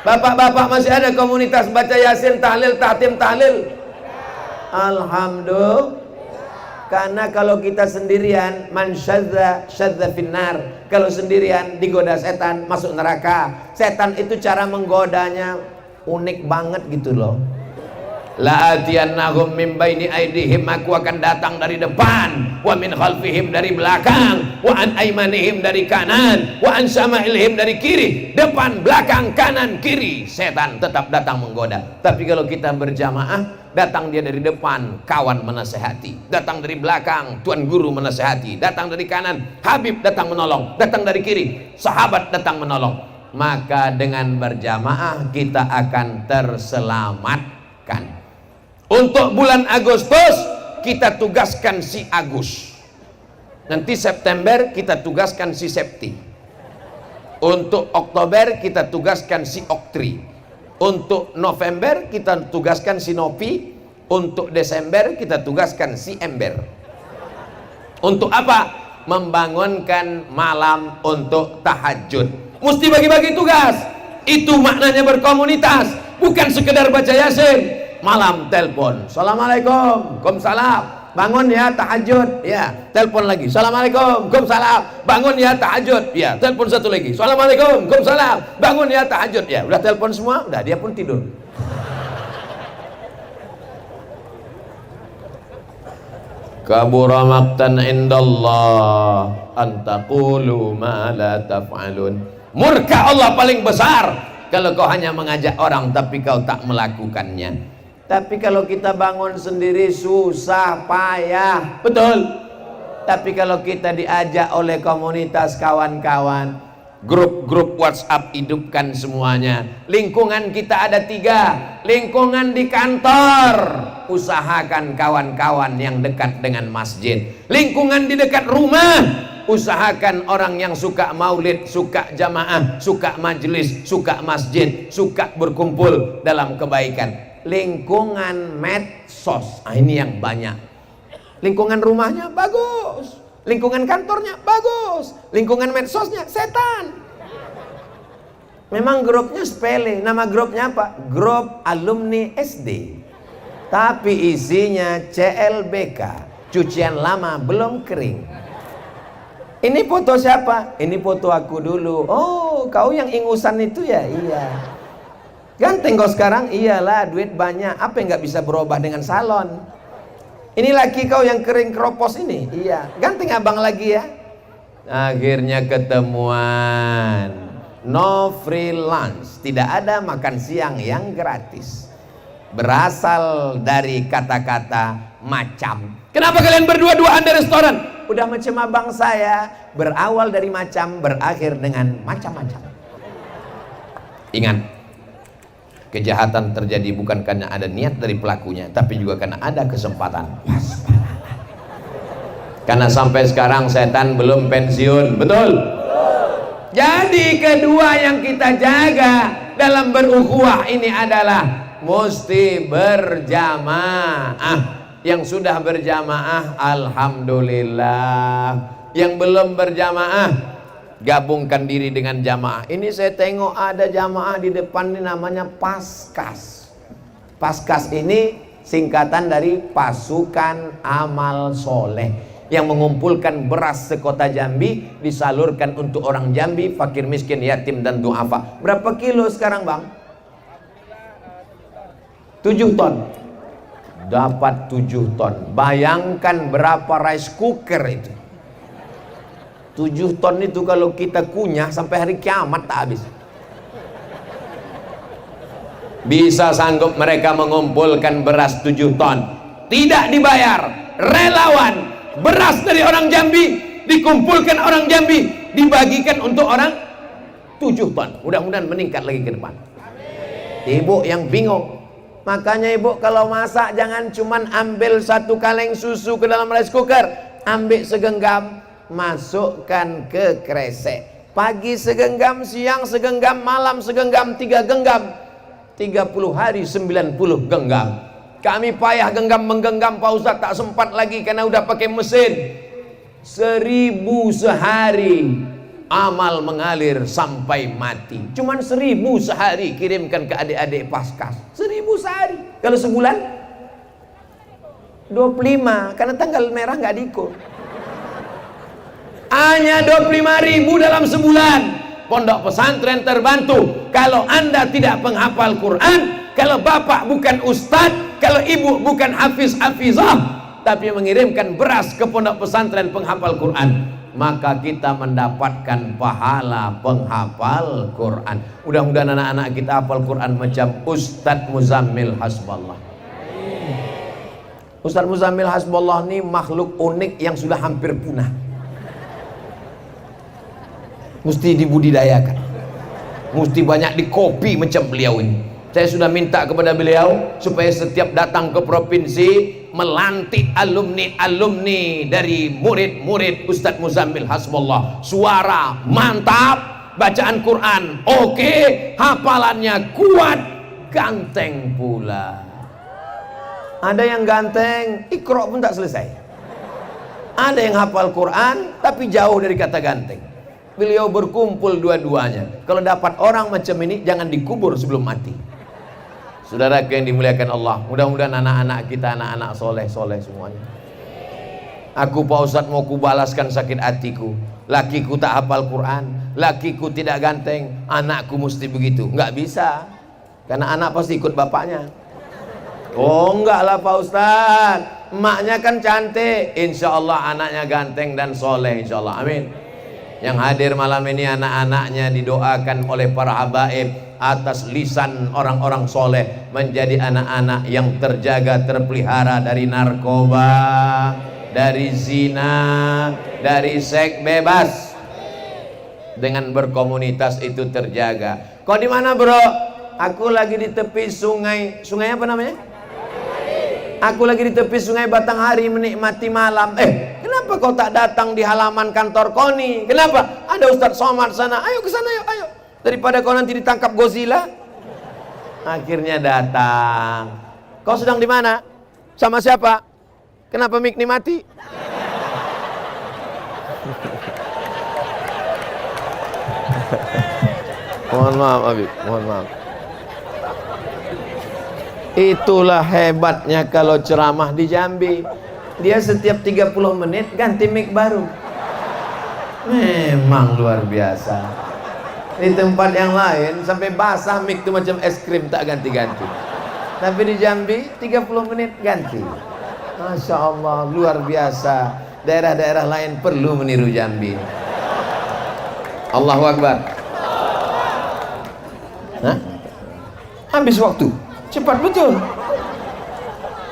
Bapak-bapak masih ada komunitas baca Yasin, tahlil, tahtim, tahlil. Alhamdulillah. Karena kalau kita sendirian, man syadza syadza finnar. Kalau sendirian digoda setan, masuk neraka. Setan itu cara menggodanya unik banget gitu loh. La atiyannahum min baini aidihim, aku akan datang dari depan, wa min khalfihim dari belakang, wa an aimanihim dari kanan, wa an syama'ilihim dari kiri. Depan, belakang, kanan, kiri, setan tetap datang menggoda. Tapi kalau kita berjamaah, datang dia dari depan, kawan menasehati. Datang dari belakang, tuan guru menasehati. Datang dari kanan, Habib datang menolong. Datang dari kiri, sahabat datang menolong. Maka dengan berjamaah kita akan terselamatkan. Untuk bulan Agustus kita tugaskan si Agus. Nanti September kita tugaskan si Septi. Untuk Oktober kita tugaskan si Oktri. Untuk November kita tugaskan si Nopi. Untuk Desember kita tugaskan si Ember. Untuk apa? Membangunkan malam untuk tahajud. Mesti bagi-bagi tugas. Itu maknanya berkomunitas, bukan sekedar baca Yasin. Malam telepon, assalamualaikum, waalaikumsalam, bangun ya tahajud, ya telepon lagi, assalamualaikum, waalaikumsalam, bangun ya tahajud, ya telepon satu lagi, assalamualaikum, waalaikumsalam, bangun ya tahajud, ya udah telepon semua, udah dia pun tidur. Kabura maqtan indallah antaqulu ma la taf'alun. Murka Allah paling besar kalau kau hanya mengajak orang tapi kau tak melakukannya. Tapi kalau kita bangun sendiri susah, payah, betul. Tapi kalau kita diajak oleh komunitas kawan-kawan, grup-grup WhatsApp, hidupkan semuanya. Lingkungan kita ada 3. Lingkungan di kantor, usahakan kawan-kawan yang dekat dengan masjid. Lingkungan di dekat rumah, usahakan orang yang suka maulid, suka jamaah, suka majelis, suka masjid, suka berkumpul dalam kebaikan. Lingkungan medsos, ini yang banyak. Lingkungan rumahnya bagus, lingkungan kantornya bagus, lingkungan medsosnya setan. Memang grupnya sepele. Nama grupnya apa? Grup alumni SD. Tapi isinya CLBK, cucian lama belum kering. Ini foto siapa? Ini foto aku dulu. Oh, kau yang ingusan itu ya? Iya. Ganteng kau sekarang? Iyalah, duit banyak. Apa yang nggak bisa berubah dengan salon? Ini laki kau yang kering keropos ini? Iya. Ganteng abang lagi ya? Akhirnya ketemuan. No free lunch. Tidak ada makan siang yang gratis. Berasal dari kata-kata macam. Kenapa kalian berdua-duaan di restoran? Udah macam abang saya. Berawal dari macam, berakhir dengan macam-macam. Ingat, kejahatan terjadi bukan karena ada niat dari pelakunya, tapi juga karena ada kesempatan. Waspadalah. Karena sampai sekarang setan belum pensiun, betul? Jadi kedua yang kita jaga dalam berukhuwah ini adalah mesti berjamaah. Yang sudah berjamaah alhamdulillah, yang belum berjamaah gabungkan diri dengan jamaah. Ini saya tengok ada jamaah di depan ini namanya Paskas. Paskas ini singkatan dari Pasukan Amal Soleh, yang mengumpulkan beras sekota Jambi disalurkan untuk orang Jambi, fakir miskin, yatim dan duafa. Berapa kilo sekarang bang? 7 ton. Dapat 7 ton. Bayangkan berapa rice cooker itu. 7 ton itu kalau kita kunyah sampai hari kiamat tak habis. Bisa sanggup mereka mengumpulkan beras 7 ton, tidak dibayar, relawan. Beras dari orang Jambi dikumpulkan orang Jambi, dibagikan untuk orang 7 ton. Mudah-mudahan meningkat lagi ke depan. Ibu yang bingung, makanya ibu kalau masak jangan cuman ambil 1 kaleng susu ke dalam rice cooker, ambil segenggam, masukkan ke kresek. Pagi segenggam, siang segenggam, malam segenggam, 3 genggam. 30 hari 90 genggam. Kami payah menggenggam Pak Ustaz, tak sempat lagi karena udah pakai mesin. 1000 sehari amal mengalir sampai mati. Cuman 1000 sehari kirimkan ke adik-adik Paskas. 1000 sehari. Kalau sebulan 25, karena tanggal merah nggak diikut. Hanya 25.000 dalam sebulan. Pondok pesantren terbantu. Kalau anda tidak penghafal Quran, kalau bapak bukan ustadz, kalau ibu bukan hafiz-hafizah, tapi mengirimkan beras ke pondok pesantren penghafal Quran, maka kita mendapatkan pahala penghafal Quran. Mudah-mudahan anak-anak kita hafal Quran macam Ustadz Muzammil Hasballah. Ustadz Muzammil Hasballah ini makhluk unik yang sudah hampir punah. Mesti dibudidayakan, mesti banyak dikopi macam beliau ini. Saya sudah minta kepada beliau supaya setiap datang ke provinsi melantik alumni dari murid-murid Ustadz Muzammil Hasballah. Suara mantap, bacaan Quran oke, hafalannya kuat, ganteng pula. Ada yang ganteng, Iqra pun tak selesai. Ada yang hafal Quran tapi jauh dari kata ganteng. Beliau berkumpul dua-duanya. Kalau dapat orang macam ini jangan dikubur sebelum mati. Saudara yang dimuliakan Allah, mudah-mudahan anak-anak kita anak-anak soleh-soleh semuanya. Aku Pak Ustadz mau kubalaskan sakit hatiku. Lakiku tak hafal Quran, lakiku tidak ganteng, anakku mesti begitu. Enggak bisa, karena anak pasti ikut bapaknya. Oh enggak lah Pak Ustadz, emaknya kan cantik, insya Allah anaknya ganteng dan soleh, insya Allah, amin. Yang hadir malam ini anak-anaknya didoakan oleh para habaib atas lisan orang-orang soleh menjadi anak-anak yang terjaga, terpelihara dari narkoba, dari zina, dari seks bebas. Dengan berkomunitas itu terjaga. Kau di mana bro? Aku lagi di tepi sungai. Sungai apa namanya? Aku lagi di tepi sungai Batanghari menikmati malam. Kenapa kau tak datang di halaman kantor KONI? Kenapa? Ada Ustadz Somad sana. Ayo ke sana, ayo. Daripada kau nanti ditangkap Godzilla. Akhirnya datang. Kau sedang di mana? Sama siapa? Kenapa mic ini mati? Mohon maaf Habib, mohon maaf. Itulah hebatnya kalau ceramah di Jambi. Dia setiap 30 menit ganti mic baru. Memang luar biasa. Di tempat yang lain sampai basah mic itu macam es krim tak ganti-ganti. Tapi di Jambi 30 menit ganti. Masya Allah, luar biasa. Daerah-daerah lain perlu meniru Jambi. Allahu Akbar. Hah? Habis waktu. Cepat betul.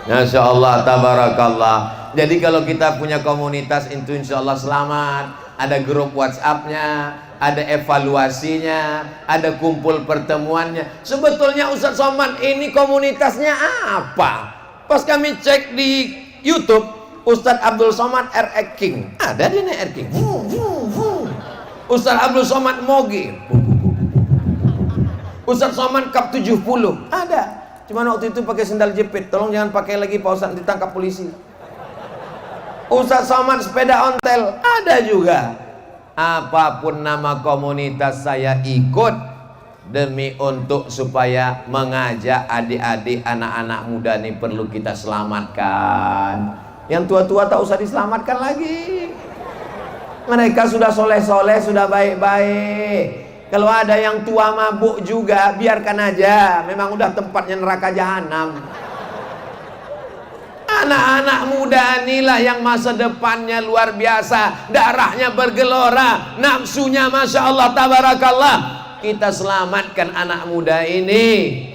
Masya Allah, tabarakallah. Jadi kalau kita punya komunitas itu insya Allah selamat. Ada grup WhatsApp-nya, ada evaluasinya, ada kumpul pertemuannya. Sebetulnya Ustadz Somad ini komunitasnya apa? Pas kami cek di YouTube, Ustadz Abdul Somad RX King. Ada dia nih RX King. Ustaz Abdul Somad moge. Ustaz Somad kap 70. Ada. Cuma waktu itu pakai sendal jepit. Tolong jangan pakai lagi Pak Ustaz, ditangkap polisi. Ustaz Somad sepeda ontel. Ada juga. Apapun nama komunitas saya ikut, demi untuk supaya mengajak adik-adik anak-anak muda ini perlu kita selamatkan. Yang tua-tua tak usah diselamatkan lagi. Mereka sudah soleh-soleh, sudah baik-baik. Kalau ada yang tua mabuk juga, biarkan aja. Memang udah tempatnya neraka jahanam. Anak-anak muda inilah yang masa depannya luar biasa. Darahnya bergelora, nafsunya Masya Allah, tabarakallah. Kita selamatkan anak muda ini.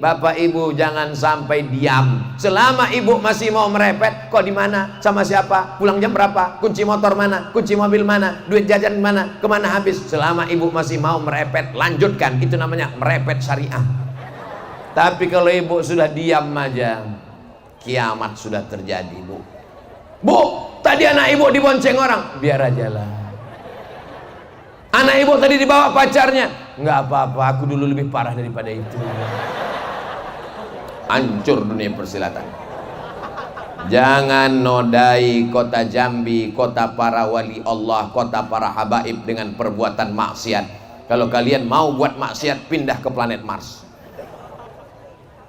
Bapak ibu jangan sampai diam. Selama ibu masih mau merepet, kok di mana, sama siapa, pulang jam berapa, kunci motor mana, kunci mobil mana, duit jajan mana, kemana habis. Selama ibu masih mau merepet, lanjutkan. Itu namanya merepet syariah. Tapi kalau ibu sudah diam aja, kiamat sudah terjadi. Bu, tadi anak ibu dibonceng orang, biar aja lah. Anak ibu tadi dibawa pacarnya, nggak apa-apa, aku dulu lebih parah daripada itu. Hancur dunia persilatan. Jangan nodai kota Jambi, kota para wali Allah, kota para habaib dengan perbuatan maksiat. Kalau kalian mau buat maksiat, pindah ke planet Mars.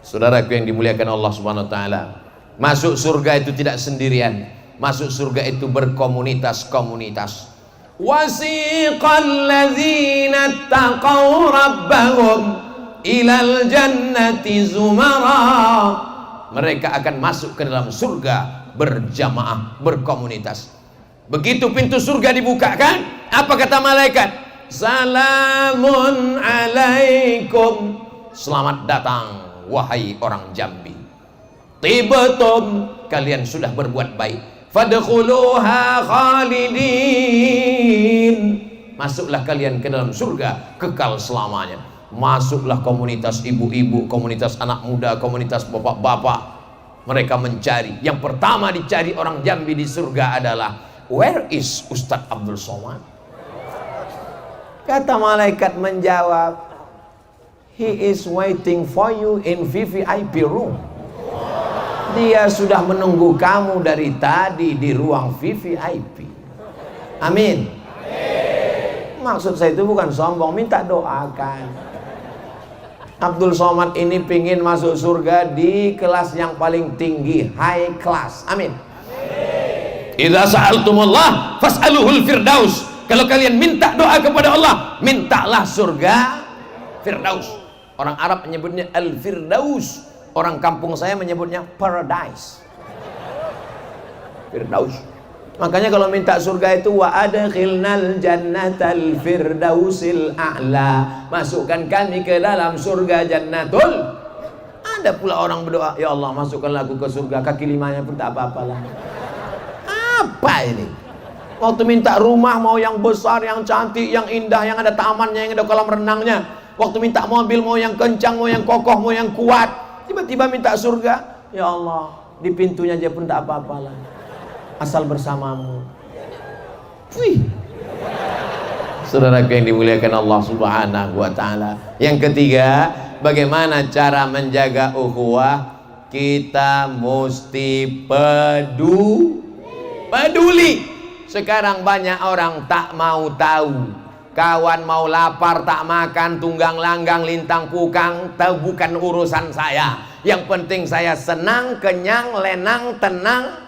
Saudaraku yang dimuliakan Allah Subhanahu wa taala, masuk surga itu tidak sendirian. Masuk surga itu berkomunitas-komunitas. Wasiqal ladzina taqaw rabbahum ilal jannati zumara. Mereka akan masuk ke dalam surga berjamaah, berkomunitas. Begitu pintu surga dibukakan, apa kata malaikat? Salamun alaikum, selamat datang wahai orang Jambi. Tibatum, kalian sudah berbuat baik. Fadkhuluha khalidin, masuklah kalian ke dalam surga kekal selamanya. Masuklah komunitas ibu-ibu, komunitas anak muda, komunitas bapak-bapak. Mereka mencari. Yang pertama dicari orang Jambi di surga adalah, where is Ustadz Abdul Somad? Kata malaikat menjawab, he is waiting for you in VVIP room. Dia sudah menunggu kamu dari tadi di ruang VVIP. Amin. Maksud saya itu bukan sombong, minta doakan. Abdul Somad ini pingin masuk surga di kelas yang paling tinggi, high class. Amin. Idza sa'altumullah fas'aluhul firdaus. Kalau kalian minta doa kepada Allah, mintalah surga Firdaus. Orang Arab menyebutnya al-firdaus. Orang kampung saya menyebutnya paradise. Firdaus. Makanya kalau minta surga itu wa adkhilnal jannatal firdausil a'la, masukkan kami ke dalam surga jannatul. Ada pula orang berdoa, ya Allah masukkanlah aku ke surga, kaki limanya pun tak apa-apalah. Apa ini? Waktu minta rumah mau yang besar, yang cantik, yang indah, yang ada tamannya, yang ada kolam renangnya. Waktu minta mobil mau yang kencang, mau yang kokoh, mau yang kuat. Tiba-tiba minta surga, ya Allah di pintunya aja pun tak apa-apalah, asal bersamamu. Wih. Saudaraku yang dimuliakan Allah Subhanahu wa taala. Yang ketiga, bagaimana cara menjaga ukhuwah? Kita mesti peduli. Sekarang banyak orang tak mau tahu. Kawan mau lapar tak makan, tunggang langgang lintang pukang, tahu bukan urusan saya. Yang penting saya senang, kenyang, lenang, tenang.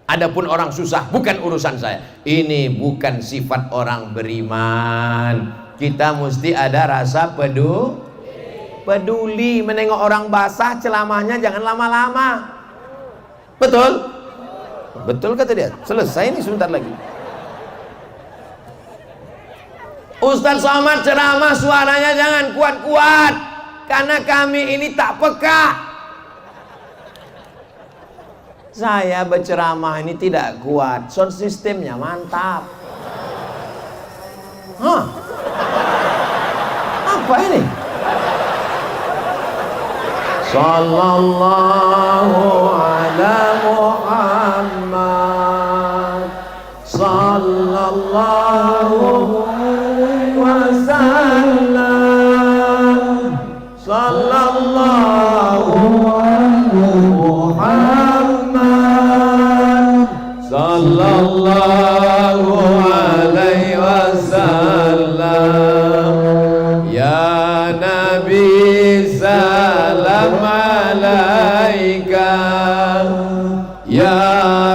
Adapun orang susah bukan urusan saya. Ini bukan sifat orang beriman. Kita mesti ada rasa peduli. Menengok orang basah, celamahnya jangan lama-lama. Betul? Betul kata dia. Selesai ini sebentar lagi. Ustaz Somad ceramah suaranya jangan kuat-kuat, karena kami ini tak peka. Saya berceramah ini tidak kuat, sound systemnya mantap. Hah? Apa ini? Sallallahu ala Muhammad, sallallahu sallallahu alaihi wasallam. Ya Nabi salam alaika, ya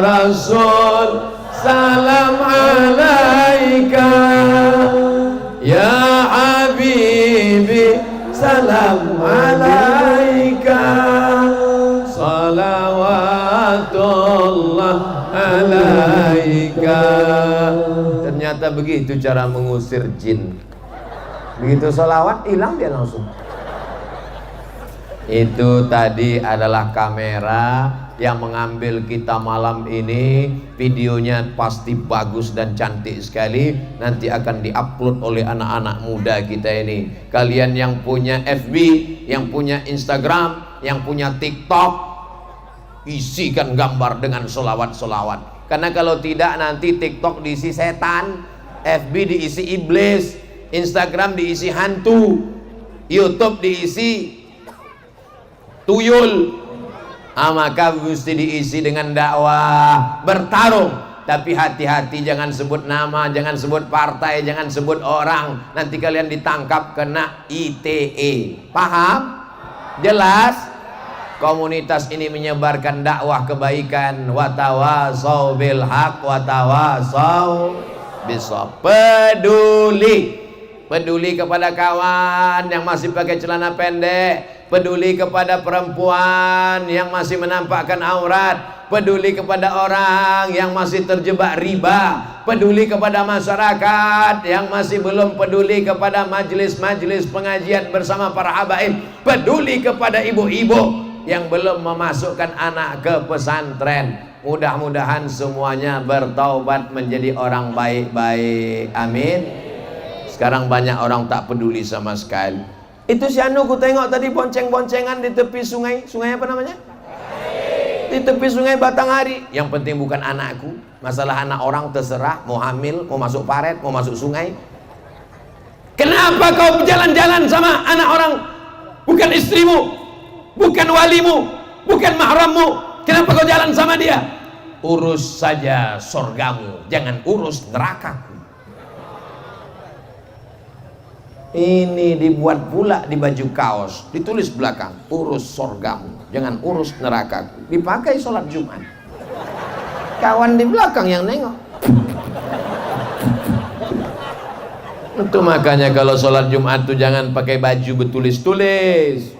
Rasul salam alaika, ya Habibi salam alaika, salawatullah alaika. Ternyata begitu cara mengusir jin. Begitu sholawat hilang dia langsung. Itu tadi adalah kamera yang mengambil kita malam ini. Videonya pasti bagus dan cantik sekali. Nanti akan diupload oleh anak-anak muda kita ini. Kalian yang punya FB, yang punya Instagram, yang punya TikTok, isikan gambar dengan sholawat-sholawat. Karena kalau tidak nanti TikTok diisi setan, FB diisi iblis, Instagram diisi hantu, YouTube diisi tuyul. Maka mesti diisi dengan dakwah, bertarung. Tapi hati-hati, jangan sebut nama, jangan sebut partai, jangan sebut orang. Nanti kalian ditangkap kena ITE. Paham? Jelas? Komunitas ini menyebarkan dakwah kebaikan. Watawasau bil haq, watawasau bisawab. Peduli kepada kawan yang masih pakai celana pendek, peduli kepada perempuan yang masih menampakkan aurat, peduli kepada orang yang masih terjebak riba, peduli kepada masyarakat yang masih belum peduli kepada majelis-majelis pengajian bersama para habaib, peduli kepada ibu-ibu yang belum memasukkan anak ke pesantren. Mudah-mudahan semuanya bertaubat menjadi orang baik-baik. Amin. Sekarang banyak orang tak peduli sama sekali. Itu si Anu ku tengok tadi bonceng-boncengan di tepi sungai. Sungai apa namanya? Di tepi sungai Batanghari. Yang penting bukan anakku. Masalah anak orang terserah. Mau hamil, mau masuk paret, mau masuk sungai. Kenapa kau jalan-jalan sama anak orang? Bukan istrimu, bukan walimu, bukan mahrammu. Kenapa kau jalan sama dia? Urus saja sorgamu, jangan urus nerakaku. Ini dibuat pula di baju kaos, ditulis belakang, urus sorgamu, jangan urus nerakaku. Dipakai sholat Jumat. Kawan di belakang yang nengok. Itu makanya kalau sholat Jumat tuh jangan pakai baju bertulis-tulis.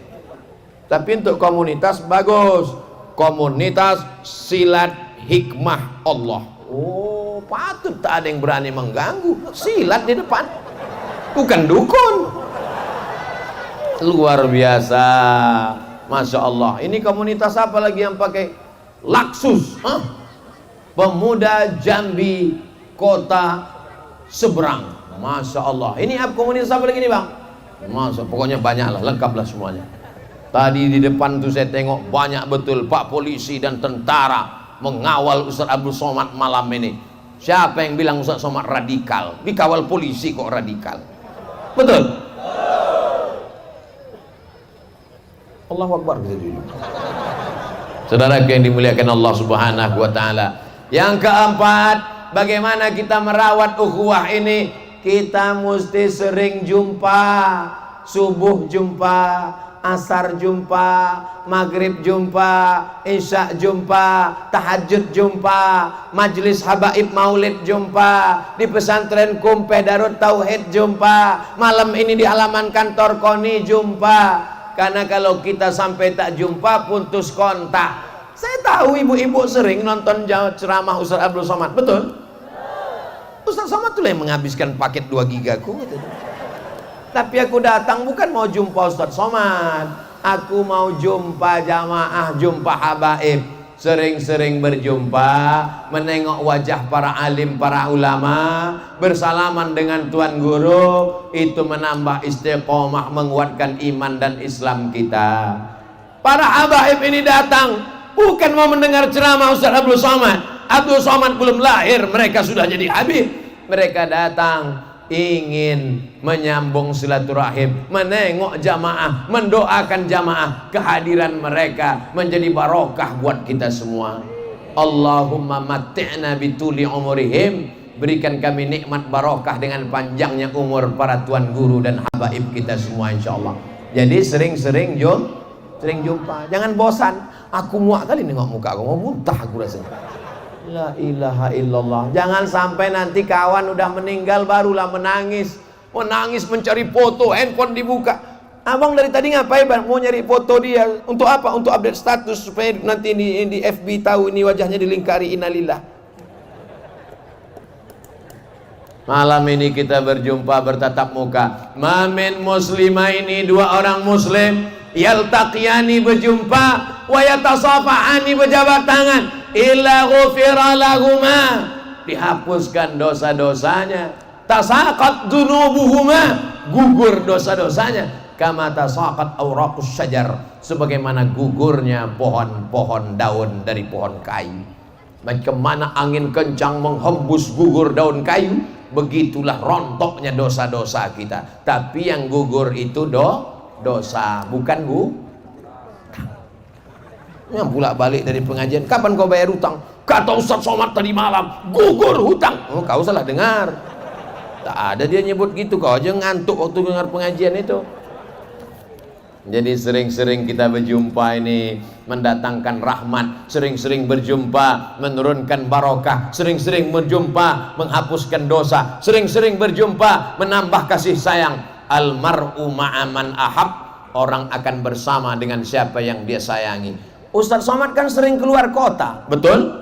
Tapi untuk komunitas bagus. Komunitas silat hikmah Allah. Oh, patut tak ada yang berani mengganggu. Silat di depan. Bukan dukun. Luar biasa. Masya Allah. Ini komunitas apa lagi yang pakai Laksus? Pemuda Jambi Kota Seberang. Masya Allah. Ini komunitas apa lagi nih bang? Masya, pokoknya banyak lah, lengkap lah semuanya. Tadi di depan tuh saya tengok banyak betul Pak polisi dan tentara mengawal Ustaz Abdul Somad malam ini. Siapa yang bilang Ustaz Somad radikal? Dikawal polisi kok radikal? Betul? Allahu Akbar. Saudara yang dimuliakan Allah Subhanahu wa taala. Yang keempat, bagaimana kita merawat ukhuwah ini? Kita mesti sering jumpa. Subuh jumpa, asar jumpa, maghrib jumpa, isya jumpa, tahajud jumpa, majlis habaib maulid jumpa, di pesantren Kumpeh Darut Tauhid jumpa, malam ini di halaman kantor KONI jumpa. Karena kalau kita sampai tak jumpa, putus kontak. Saya tahu ibu-ibu sering nonton ceramah Ustaz Abdul Somad, betul? Ustaz Somad tuh yang menghabiskan paket 2 gigaku gitu. Tapi aku datang bukan mau jumpa Ustaz Somad, aku mau jumpa jamaah, jumpa habaib, sering-sering berjumpa, menengok wajah para alim, para ulama, bersalaman dengan tuan guru, itu menambah istiqomah, menguatkan iman dan Islam kita. Para habaib ini datang bukan mau mendengar ceramah Ustaz Abdul Somad. Abdul Somad belum lahir, mereka sudah jadi habib. Mereka datang ingin menyambung silaturahim, menengok jamaah, mendoakan jamaah. Kehadiran mereka menjadi barokah buat kita semua. Allahumma matti'na bituli umurihim, berikan kami nikmat barokah dengan panjangnya umur para tuan guru dan habaib kita semua insyaallah. Jadi sering-sering jumpa, jangan bosan. Aku muak kali nengok muka aku, mau muntah aku rasanya. La ilaha illallah. Jangan sampai nanti kawan udah meninggal barulah menangis mencari foto, handphone dibuka. Abang dari tadi ngapain bang? Mau nyari foto dia. Untuk apa? Untuk update status supaya nanti di FB tahu ini wajahnya dilingkari innalillah. Malam ini kita berjumpa bertatap muka. Mamin muslimah ini, dua orang muslim yaltaqiyani, berjumpa, wa yatasafahani, berjabat tangan, illa ghufira lahuma, dihapuskan dosa-dosanya, tasaqat dunubuhuma, gugur dosa-dosanya, kama tasaqat awraqus syajar, sebagaimana gugurnya pohon-pohon daun dari pohon kayu. Bagaimana angin kencang menghembus gugur daun kayu, begitulah rontoknya dosa-dosa kita. Tapi yang gugur itu dosa, bukan yang pulak balik dari pengajian, kapan kau bayar hutang? Kata Ustaz Somad tadi malam, gugur hutang. Oh, kau salah dengar. Tak ada dia nyebut gitu, kau aja ngantuk waktu dengar pengajian itu. Jadi sering-sering kita berjumpa ini mendatangkan rahmat, sering-sering berjumpa menurunkan barokah, sering-sering berjumpa menghapuskan dosa, sering-sering berjumpa menambah kasih sayang. Almar'u ma'aman ahab, orang akan bersama dengan siapa yang dia sayangi. Ustaz Somad kan sering keluar kota, betul?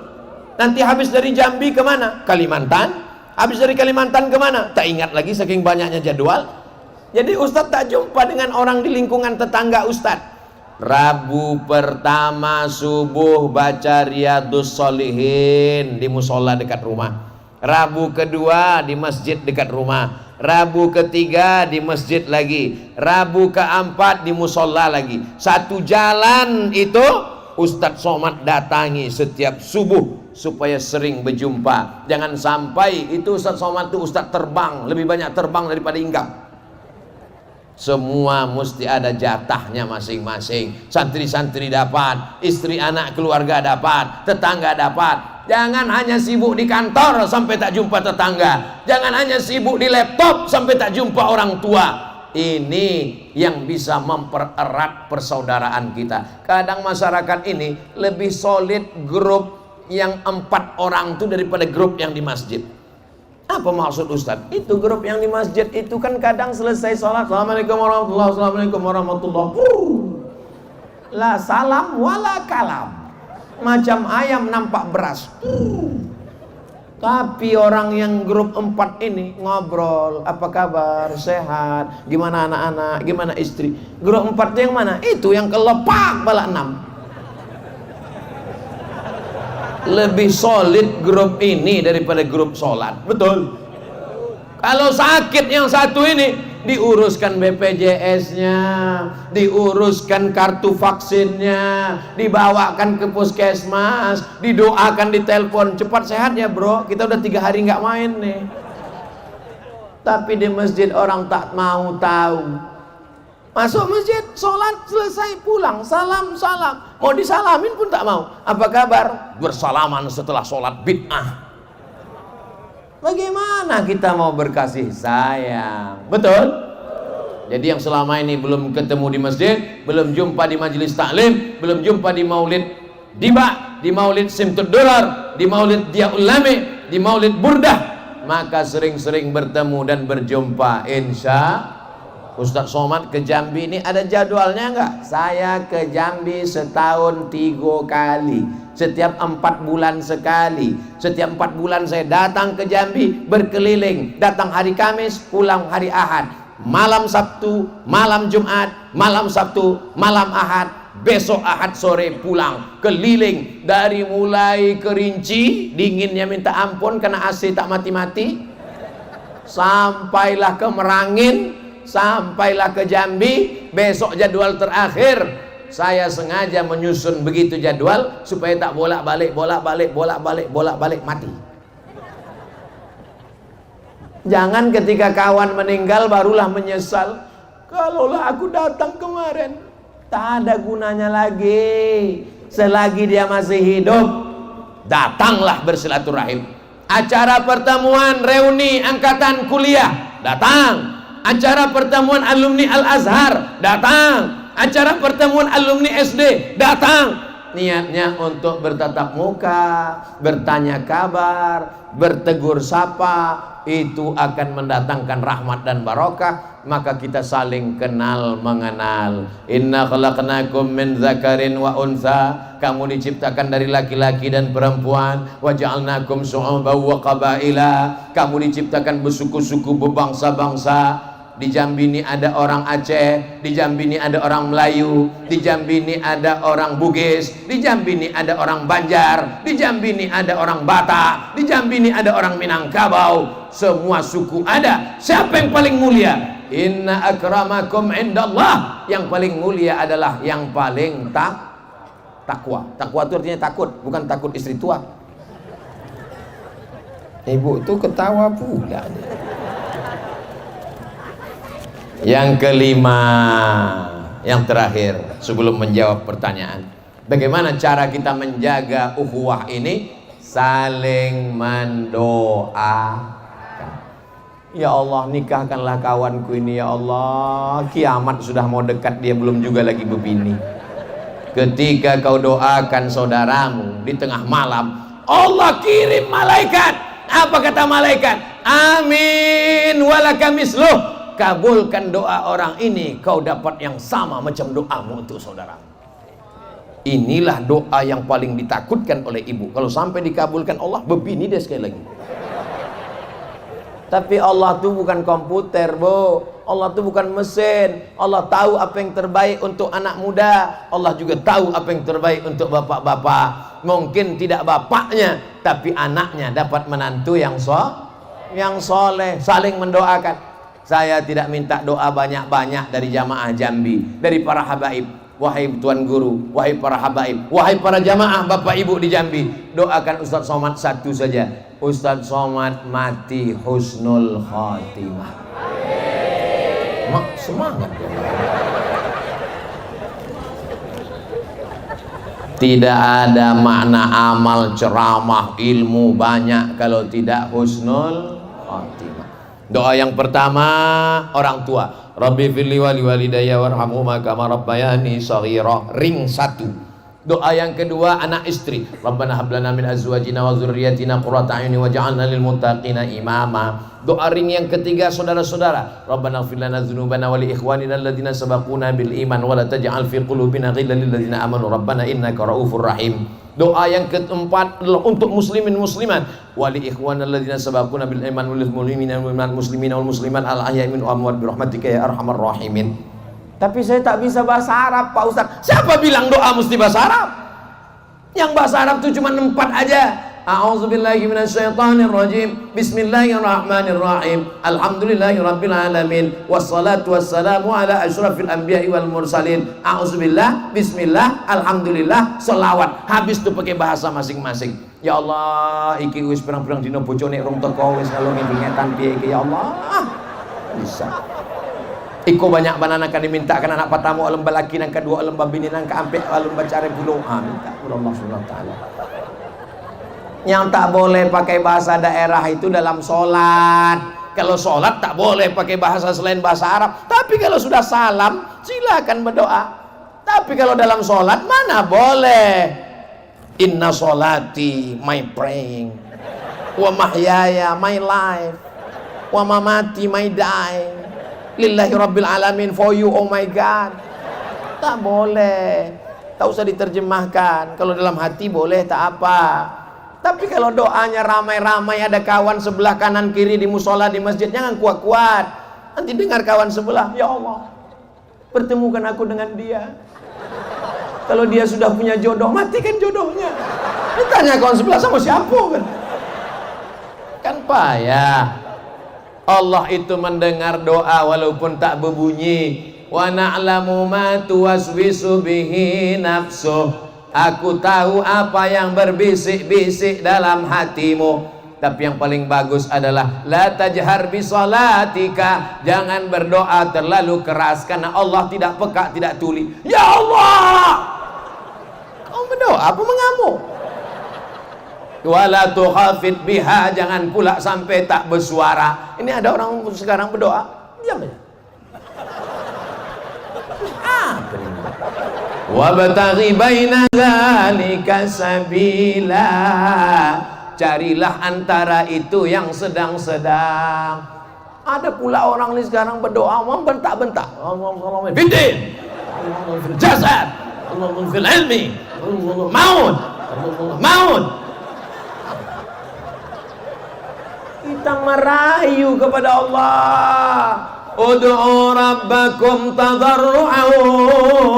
Nanti habis dari Jambi kemana? Kalimantan. Habis dari Kalimantan kemana? Tak ingat lagi saking banyaknya jadwal. Jadi Ustadz tak jumpa dengan orang di lingkungan tetangga Ustadz. Rabu pertama subuh baca Riyadhus Shalihin di musola dekat rumah. Rabu kedua di masjid dekat rumah. Rabu ketiga di masjid lagi. Rabu keempat di musola lagi. Satu jalan itu Ustadz Somad datangi setiap subuh supaya sering berjumpa. Jangan sampai itu Ustadz Somad itu Ustadz terbang, lebih banyak terbang daripada hinggap. Semua mesti ada jatahnya masing-masing. Santri-santri dapat, istri anak keluarga dapat, tetangga dapat. Jangan hanya sibuk di kantor sampai tak jumpa tetangga. Jangan hanya sibuk di laptop sampai tak jumpa orang tua. Ini yang bisa mempererat persaudaraan kita. Kadang masyarakat ini lebih solid grup yang 4 orang itu daripada grup yang di masjid. Apa maksud Ustaz? Itu grup yang di masjid itu kan kadang selesai sholat, Assalamualaikum warahmatullahi wabarakatuh, Assalamualaikum warahmatullahi wabarakatuh. La salam wala kalam. Macam ayam nampak beras. Tapi orang yang grup 4 ini ngobrol, apa kabar, sehat, gimana anak-anak, gimana istri. Grup 4 yang mana? Itu yang kelepak bala 6. Lebih solid grup ini daripada grup sholat, betul? Kalau sakit yang satu ini diuruskan BPJS-nya, diuruskan kartu vaksinnya, dibawakan ke puskesmas, didoakan, ditelepon, cepat sehat ya bro, kita udah 3 hari nggak main nih. Tapi di masjid orang tak mau tahu. Masuk masjid, sholat, selesai, pulang, salam, mau disalamin pun tak mau. Apa kabar? Bersalaman setelah sholat, bid'ah. Bagaimana kita mau berkasih sayang? Betul? Jadi yang selama ini belum ketemu di masjid, belum jumpa di majelis taklim, belum jumpa di maulid Diba, di maulid Simtud Durar, di maulid Diyaul Lami, di maulid Burdah, maka sering-sering bertemu dan berjumpa. Insya Ustadz Somad ke Jambi ini ada jadwalnya enggak? Saya ke Jambi setahun 3 kali, setiap 4 bulan sekali. Setiap 4 bulan saya datang ke Jambi, berkeliling, datang hari Kamis, pulang hari Ahad, malam Sabtu, malam Jumat, malam Sabtu, malam Ahad, besok Ahad sore pulang, keliling dari mulai Kerinci, dinginnya minta ampun karena AC tak mati-mati, sampailah ke Merangin, sampailah ke Jambi. Besok jadwal terakhir. Saya sengaja menyusun begitu jadwal supaya tak bolak-balik mati. Jangan ketika kawan meninggal barulah menyesal. Kalaulah aku datang kemarin. Tak ada gunanya lagi. Selagi dia masih hidup, datanglah bersilaturahim. Acara pertemuan reuni angkatan kuliah, datang. Acara pertemuan alumni Al-Azhar, datang. Acara pertemuan alumni SD, datang. Niatnya untuk bertatap muka, bertanya kabar, bertegur sapa, itu akan mendatangkan rahmat dan barokah. Maka kita saling kenal mengenal. Inna khalaqnakum min dzakarin wa untha, kamu diciptakan dari laki-laki dan perempuan. Wa ja'alnakum syu'uban wa qabaila, kamu diciptakan bersuku-suku, berbangsa-bangsa. Di Jambi ini ada orang Aceh, di Jambi ini ada orang Melayu, di Jambi ini ada orang Bugis, di Jambi ini ada orang Banjar, di Jambi ini ada orang Batak, di Jambi ini ada orang Minangkabau. Semua suku ada. Siapa yang paling mulia? Inna akramakum indallah, yang paling mulia adalah yang paling takwa. Takwa itu artinya takut, bukan takut istri tua. Ibu itu ketawa pula. Yang kelima, yang terakhir sebelum menjawab pertanyaan, bagaimana cara kita menjaga ukhuwah ini? Saling mendoakan. Ya Allah, nikahkanlah kawanku ini ya Allah, kiamat sudah mau dekat, dia belum juga lagi berbini. Ketika kau doakan saudaramu di tengah malam, Allah kirim malaikat. Apa kata malaikat? Amin walaka misluh, kabulkan doa orang ini, kau dapat yang sama macam doamu untuk saudaramu. Inilah doa yang paling ditakutkan oleh ibu. Kalau sampai dikabulkan Allah, berbini dia sekali lagi. Tapi Allah tuh bukan komputer, Bu. Allah tuh bukan mesin. Allah tahu apa yang terbaik untuk anak muda. Allah juga tahu apa yang terbaik untuk bapak-bapak. Mungkin tidak bapaknya, tapi anaknya dapat menantu yang soleh. Saling mendoakan. Saya tidak minta doa banyak-banyak dari jamaah Jambi, dari para habaib. Wahai Tuan Guru, wahai para habaib, wahai para jamaah Bapak Ibu di Jambi, doakan Ustadz Somad satu saja. Ustadz Somad mati husnul khatimah. Semangat. Tidak ada makna amal, ceramah, ilmu banyak kalau tidak husnul khatimah. Doa yang pertama orang tua, Rabbi firli wali walidayya warhamhuma kama rabbayani shaghira, ring 1. Doa yang kedua anak istri, Rabbana hab lana min azwajina wa dzurriyyatina qurrata a'yunin waj'alna lil muttaqina imama. Doa ring yang ketiga saudara-saudara, Rabbana ighfir lana dzunubana wa li ikhwanina alladzina sabaquna bil iman wa la taj'al fi qulubina ghillan lil ladzina amanu rabbana innaka raufur rahim. Doa yang keempat adalah untuk muslimin muslimat, wali ikhwan alladzina sabaquna bil iman wal muslimina wal muslimina wal muslimat al ahya'i min amwat bi rahmatika ya arhamar rahimin. Tapi saya tak bisa bahasa Arab, Pak Ustaz. Siapa bilang doa mesti bahasa Arab? Yang bahasa Arab itu cuma 4 aja. A'udzubillahi minasyaitonirrajim. Bismillahirrahmanirrahim. Alhamdulillahirabbil alamin. Wassalatu wassalamu ala asyrafil anbiya'i wal mursalin. A'udzubillah, bismillah, alhamdulillah, selawat. Habis itu pakai bahasa masing-masing. Ya Allah, iki wis pirang-pirang dina bojone rong teko wis kalau ngingetan piye iki ya Allah. Bisa. Iko banyak banana kan dimintakan anak patamu alam balaki nang kedua alam babini nang keampek alam bacare bulu. Minta Allah Subhanahu wa taala. Yang tak boleh pakai bahasa daerah itu dalam sholat. Kalau sholat tak boleh pakai bahasa selain bahasa Arab. Tapi kalau sudah salam silakan berdoa. Tapi kalau dalam sholat mana boleh. Inna sholati, my praying, wa mahyaya, my life, wa mamati, my dying, lillahi rabbil alamin, for you oh my God. Tak boleh. Tak usah diterjemahkan. Kalau dalam hati boleh tak apa. Tapi kalau doanya ramai-ramai, ada kawan sebelah kanan kiri di musola di masjid, jangan kuat-kuat. Nanti dengar kawan sebelah, ya Allah, pertemukan aku dengan dia. Kalau dia sudah punya jodoh, matikan jodohnya. Ditanya kawan sebelah sama siapa kan? Kan payah. Allah itu mendengar doa walaupun tak berbunyi. Wa na'lamu ma tuwaswisu bihi nafsuh. Aku tahu apa yang berbisik-bisik dalam hatimu. Tapi yang paling bagus adalah la tajhar bi salatika. Jangan berdoa terlalu keras karena Allah tidak peka, tidak tuli. Ya Allah, kau berdoa apa mengamuk? wala tukhafid biha, jangan pula sampai tak bersuara. Ini ada orang sekarang berdoa diam aja. Apa ini? Wabtaghi baina dzalika sabila, carilah antara itu yang sedang-sedang. Ada pula orang ini sekarang berdoa membentak-bentak, Allahumma fiddin, Allahumma fil jasad, Allahumma fil ilmi, Allahumma maut, Allahumma maut. Kita merayu kepada Allah. Ud'u rabbakum tadarru'an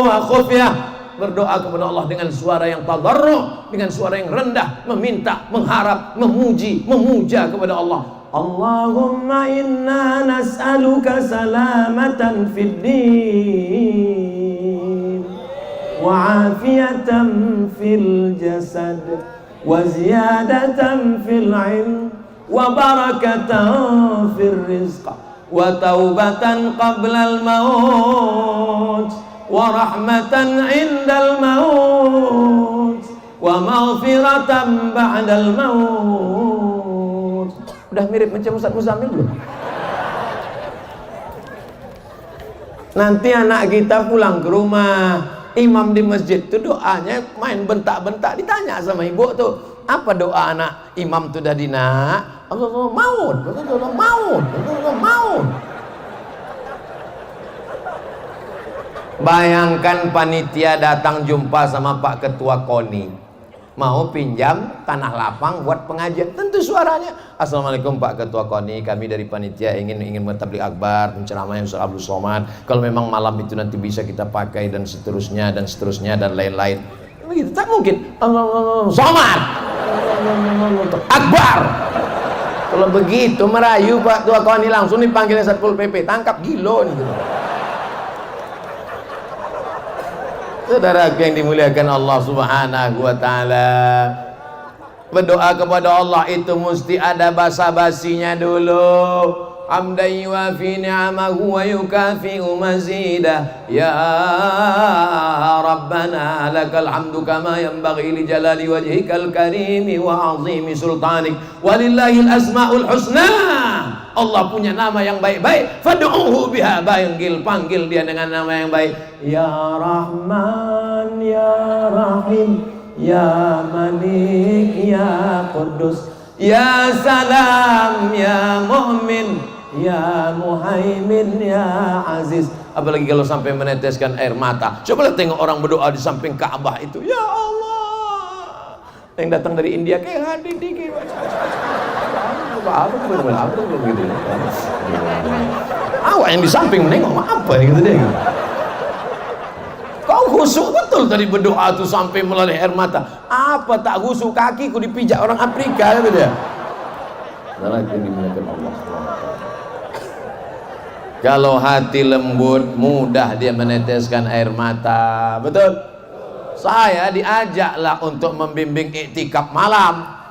wa khufyah. Berdoa kepada Allah dengan suara yang tadarru', dengan suara yang rendah, meminta, mengharap, memuji, memuja kepada Allah. Allahumma inna nas'aluka salamatan fid din wa afiyatan fil jasad wa ziyadatan fil ilm wa barakatan fil rizq wa taubatan qablal maut wa rahmatan indal maut wa maghfiratan ba'dal maut. Udah mirip macam Ustaz Muzammil belum? Nanti anak kita pulang ke rumah, imam di masjid itu doanya main bentak-bentak, ditanya sama ibu tuh, apa doa anak imam tuh tadi nak? Allah maut, Allah maut, Allah maut. Bayangkan panitia datang jumpa sama Pak Ketua KONI, mau pinjam tanah lapang buat pengajian. Tentu suaranya, assalamualaikum Pak Ketua KONI, kami dari panitia ingin tabligh akbar, penceramahnya Ustaz Abdul Somad. Kalau memang malam itu nanti bisa kita pakai dan seterusnya dan lain-lain. Begitu tak mungkin. Somad, akbar. Kalau begitu merayu Pak Ketua KONI langsung dipanggilnya Satpol PP, tangkap gilo nih. Gitu. Saudara yang dimuliakan Allah Subhanahu wa taala, berdoa kepada Allah itu mesti ada basa-basinya dulu. Hamdan yuwafi ni'amahu wa yukafi'u mazidah. Ya Rabbana lakal hamdu kama yanbaghi li jalali wajhikal karimi wa azimi sultanik. Walillahil asmaul husna. Allah punya nama yang baik-baik, fad'uhu biha, panggil dia dengan nama yang baik. Ya Rahman, Ya Rahim, Ya Malik, Ya Qudus, Ya Salam, Ya Mu'min, Ya Muhaimin, Ya Aziz. Apalagi kalau sampai meneteskan air mata. Coba lihat tengok orang berdoa di samping Ka'bah itu. Ya Allah, yang datang dari India kayak hadir dikit. Gitu. Awak yang di samping menengok apa gitu deh. Kau khusyuk betul tadi berdoa tuh sampai melalui air mata. Apa tak khusyuk, kakiku dipijak orang Afrika gitu dia. Salah yang dimuliakan Allah. Kalau hati lembut, mudah dia meneteskan air mata. Betul? Saya diajaklah untuk membimbing iktikaf malam.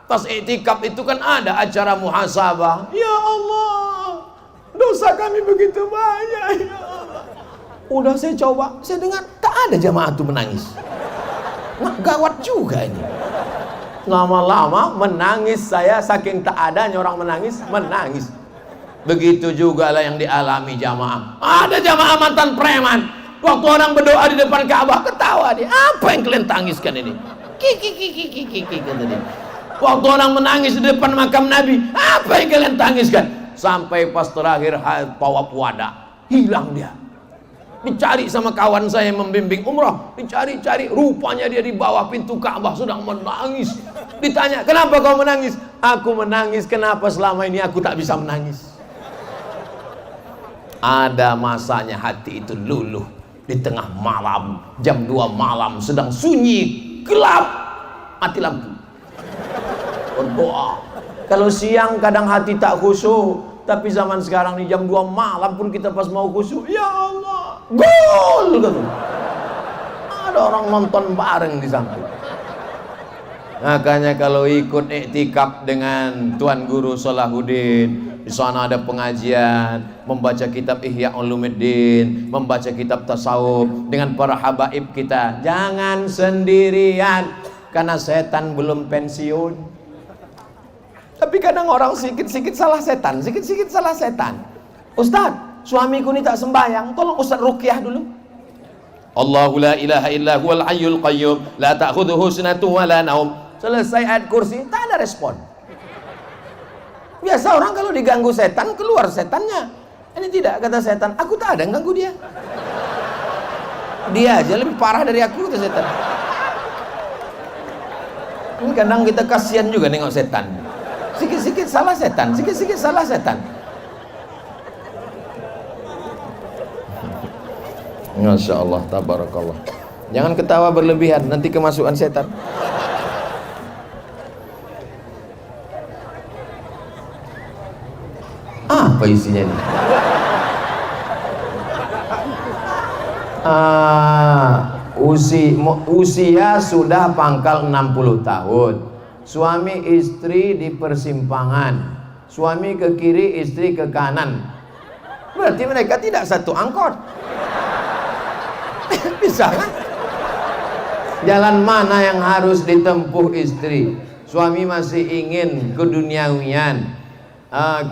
Pas iktikaf itu kan ada acara muhasabah. Ya Allah, dosa kami begitu banyak. Ya Allah. Udah saya coba, saya dengar tak ada jamaah itu menangis. Nah, gawat juga ini. Lama-lama menangis saya, saking tak adanya orang menangis. Begitu juga lah yang dialami jamaah. Ada jamaah mantan preman. Waktu orang berdoa di depan Ka'bah ketawa dia. Apa yang kalian tangiskan ini? Kiki kata dia. Waktu orang menangis di depan makam Nabi, apa yang kalian tangiskan? Sampai pas terakhir tawaf wada, hilang dia. Dicari sama kawan saya yang membimbing umrah, dicari-cari, rupanya dia di bawah pintu Ka'bah sedang menangis. Ditanya, kenapa kau menangis? Aku menangis, kenapa selama ini aku tak bisa menangis? Ada masanya hati itu luluh di tengah malam, jam 2 malam, sedang sunyi, gelap, mati lampu. Berdoa. Kalau siang kadang hati tak khusyuk, tapi zaman sekarang nih jam 2 malam pun kita pas mau khusyuk, ya Allah, gol gitu. Ada orang nonton bareng di samping. Makanya kalau ikut iktikaf dengan Tuan Guru Salahuddin, di sana ada pengajian, membaca kitab Ihya Ulumuddin, membaca kitab tasawuf dengan para habaib kita. Jangan sendirian. karena setan belum pensiun. Tapi kadang orang sikit-sikit salah setan, sikit-sikit salah setan. Ustaz, suamiku ini tak sembahyang, tolong Ustaz ruqyah dulu. Allahu la ilaha illa huwal hayyul qayyum la ta'khudhuhu sinatun wa la naum. Selesai ayat kursi, tak ada respon. Biasa orang kalau diganggu setan, keluar setannya. Ini tidak, kata setan, aku tak ada yang ganggu dia. Dia aja lebih parah dari aku, kata setan. Ini kadang kita kasihan juga nengok setan. Sikit-sikit salah setan, sikit-sikit salah setan. Masya Allah, tabarakallah. Jangan ketawa berlebihan, nanti kemasukan setan. Apa isinya ini? Usia sudah pangkal 60 tahun. Suami istri di persimpangan. Suami ke kiri, istri ke kanan. Berarti mereka tidak satu angkot. Bisa kan? Jalan mana yang harus ditempuh istri? Suami masih ingin keduniawian.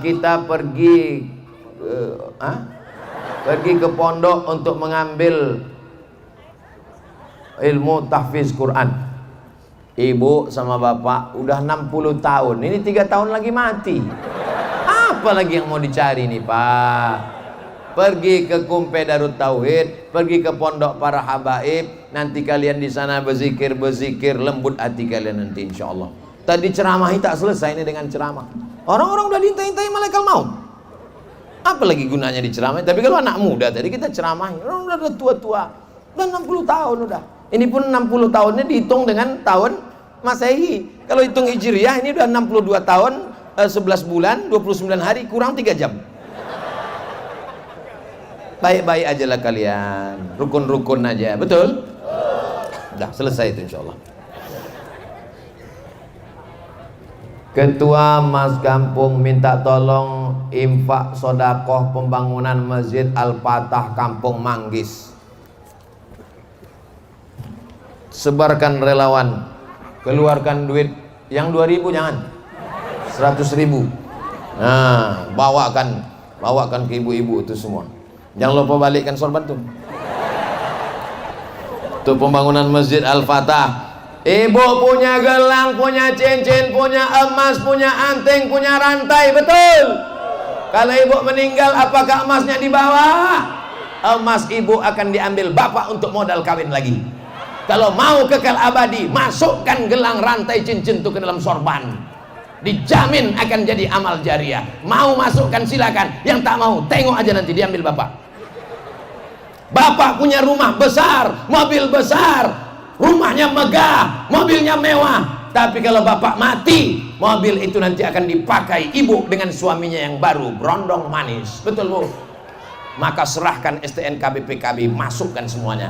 Kita pergi ke pondok untuk mengambil ilmu tahfiz Quran. Ibu sama bapak udah 60 tahun. Ini 3 tahun lagi mati. Apa lagi yang mau dicari nih, Pak? Pergi ke Kumpe Darut Tauhid, pergi ke pondok para habaib, nanti kalian di sana berzikir, lembut hati kalian nanti insyaallah. Tadi ceramahi tak selesai ini dengan ceramah. Orang-orang udah diintai-intai malaikat maut. Apa lagi gunanya diceramahi? Tapi kalau anak muda tadi kita ceramahi, orang udah tua-tua, udah 60 tahun udah. Ini pun 60 tahunnya dihitung dengan tahun Masehi. Kalau hitung Hijriah ini udah 62 tahun, 11 bulan, 29 hari, kurang 3 jam. Baik-baik aja lah kalian, rukun-rukun aja, betul? Udah selesai itu insyaallah. Ketua Mas Kampung minta tolong infak sodakoh pembangunan Masjid Al-Fatah Kampung Manggis. Sebarkan relawan, keluarkan duit yang 2.000 jangan, 100.000. Nah, bawakan ke ibu-ibu itu semua. Jangan lupa balikkan sorban tuh. Tuh pembangunan Masjid Al-Fatah. Ibu punya gelang, punya cincin, punya emas, punya anting, punya rantai, betul? Kalau ibu meninggal, apakah emasnya di bawah? Emas ibu akan diambil bapak untuk modal kawin lagi. Kalau mau kekal abadi, masukkan gelang, rantai, cincin itu ke dalam sorban. Dijamin akan jadi amal jariah. Mau masukkan silakan, yang tak mau tengok aja nanti diambil bapak. Bapak punya rumah besar, mobil besar, rumahnya megah, mobilnya mewah. Tapi kalau bapak mati, mobil itu nanti akan dipakai ibu dengan suaminya yang baru, berondong manis. Betul bu? Maka serahkan STNK BPKB, masukkan semuanya.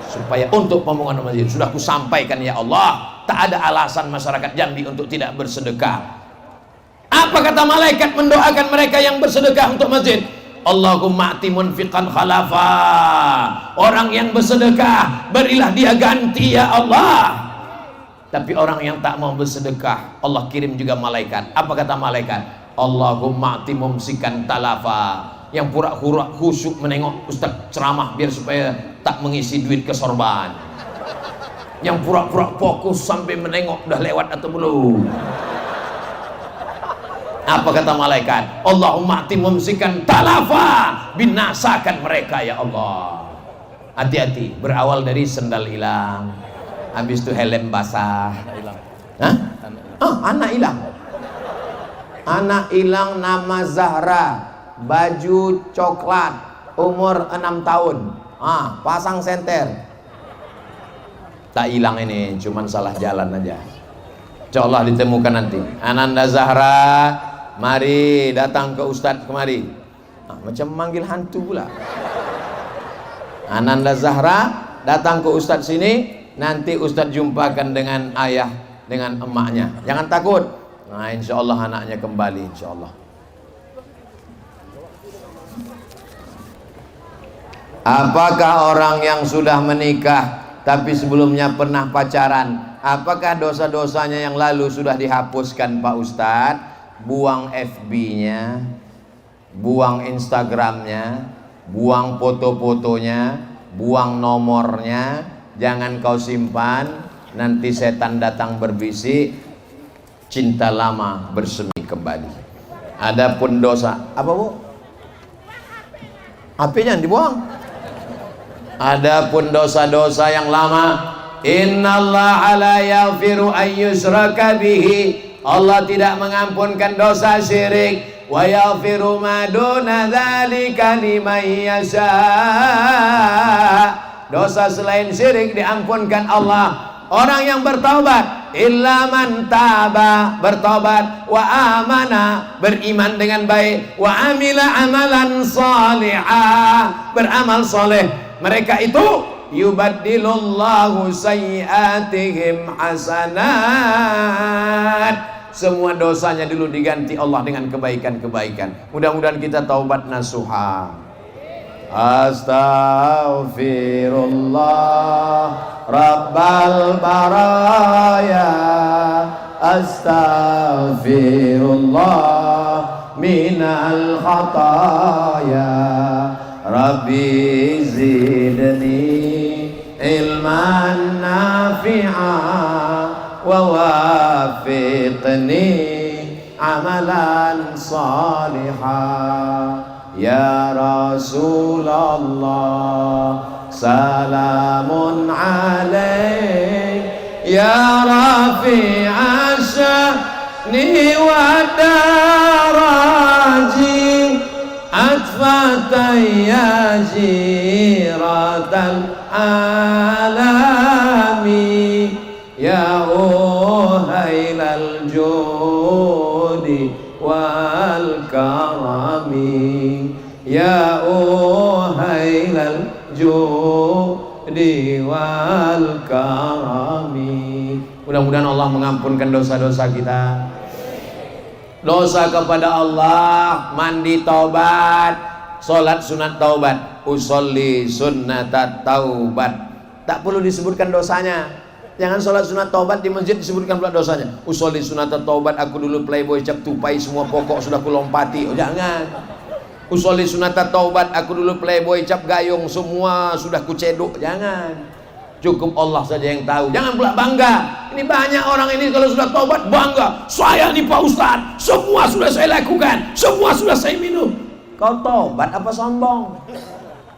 Supaya untuk pembangunan masjid. Sudah kusampaikan ya Allah, tak ada alasan masyarakat Jambi untuk tidak bersedekah. Apa kata malaikat mendoakan mereka yang bersedekah untuk masjid? Allahumma ati munfiqan khalafa. Orang yang bersedekah, berilah dia ganti ya Allah. Tapi orang yang tak mau bersedekah, Allah kirim juga malaikat. Apa kata malaikat? Allahumma ati mumsikan talafa. Yang pura-pura khusyuk menengok ustaz ceramah biar supaya tak mengisi duit ke sorban. Yang pura-pura fokus sampai menengok udah lewat atau belum. Apa kata malaikat? Allahumma ati mumsikan talafa, binasakan mereka ya Allah. Hati-hati, berawal dari sendal hilang, habis itu helm basah. Hah? Anak hilang. Anak hilang nama Zahra, baju coklat, umur 6 tahun. Pasang senter. Tak hilang ini, cuman salah jalan aja. Insyaallah ditemukan nanti. Ananda Zahra, mari datang ke Ustadz kemari. Macam manggil hantu pula. Ananda Zahra datang ke Ustadz sini, nanti Ustadz jumpakan dengan ayah, dengan emaknya. Jangan takut. Nah, insyaallah anaknya kembali insyaallah. Apakah orang yang sudah menikah tapi sebelumnya pernah pacaran Apakah dosa-dosanya yang lalu sudah dihapuskan Pak Ustadz? Buang FB-nya, buang Instagramnya, buang foto-fotonya, buang nomornya, jangan kau simpan. Nanti setan datang berbisik, cinta lama bersemi kembali. Adapun dosa, apa Bu? HP-nya dibuang. Adapun dosa-dosa yang lama, innallaha la yaghfiru an yushraka bihi, Allah tidak mengampunkan dosa syirik, wa yaghfiru ma duna dzalika liman yasha. Dosa selain syirik diampunkan Allah orang yang bertaubat, illa man taba, bertaubat, wa amana, beriman dengan baik, wa amila amalan salihah, beramal soleh. Mereka itu yubaddilullahu sayyiatihim hasanat. Semua dosanya dulu diganti Allah dengan kebaikan-kebaikan. Mudah-mudahan kita taubat nasuha. Astaghfirullah Rabbal baraya, astaghfirullah minal khataya, Rabbi zidni ilman nafi'a wa wafiqni amalan salihah. Ya Rasulullah salamun alaik, ya rafi'a sya'ni wa daraji, atfatan ya jiratal alami, ya uhailal judi wal karami, ya uhailal judi wal karami. Mudah-mudahan Allah mengampunkan dosa-dosa kita. Dosa kepada Allah, mandi taubat, sholat sunat taubat, usolli sunnatat taubat. Tak perlu disebutkan dosanya. Jangan sholat sunat taubat di masjid disebutkan pula dosanya. Usolli sunnatat taubat, aku dulu playboy cap tupai semua pokok sudah kulompati. Oh, jangan. Usolli sunnatat taubat, aku dulu playboy cap gayung semua sudah kuceduk. Jangan. Cukup Allah saja yang tahu. Jangan pula bangga. Ini banyak orang ini kalau sudah taubat bangga. Saya nih Pak Ustadz, semua sudah saya lakukan, semua sudah saya minum. Kau taubat apa sombong?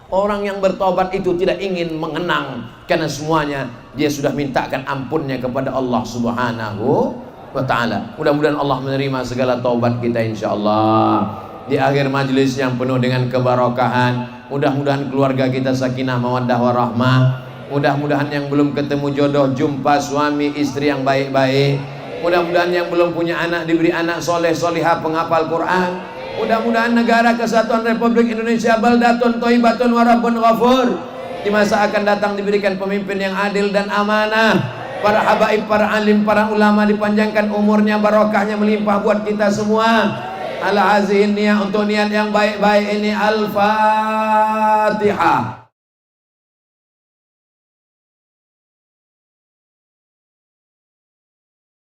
Orang yang bertobat itu tidak ingin mengenang, karena semuanya dia sudah mintakan ampunnya kepada Allah Subhanahu wa ta'ala. Mudah-mudahan Allah menerima segala taubat kita insyaallah. Di akhir majlis yang penuh dengan kebarokahan, mudah-mudahan keluarga kita sakinah mawaddah warahmah. Mudah-mudahan yang belum ketemu jodoh jumpa suami istri yang baik-baik. Mudah-mudahan yang belum punya anak diberi anak soleh solihah penghafal Quran. Mudah-mudahan negara kesatuan Republik Indonesia baldatun thayyibatun wa rabbun ghafur, di masa akan datang diberikan pemimpin yang adil dan amanah. Para habaib, para alim, para ulama dipanjangkan umurnya, barokahnya melimpah buat kita semua. Ala hazihin niyah, untuk niat yang baik-baik ini. Al-Fatihah.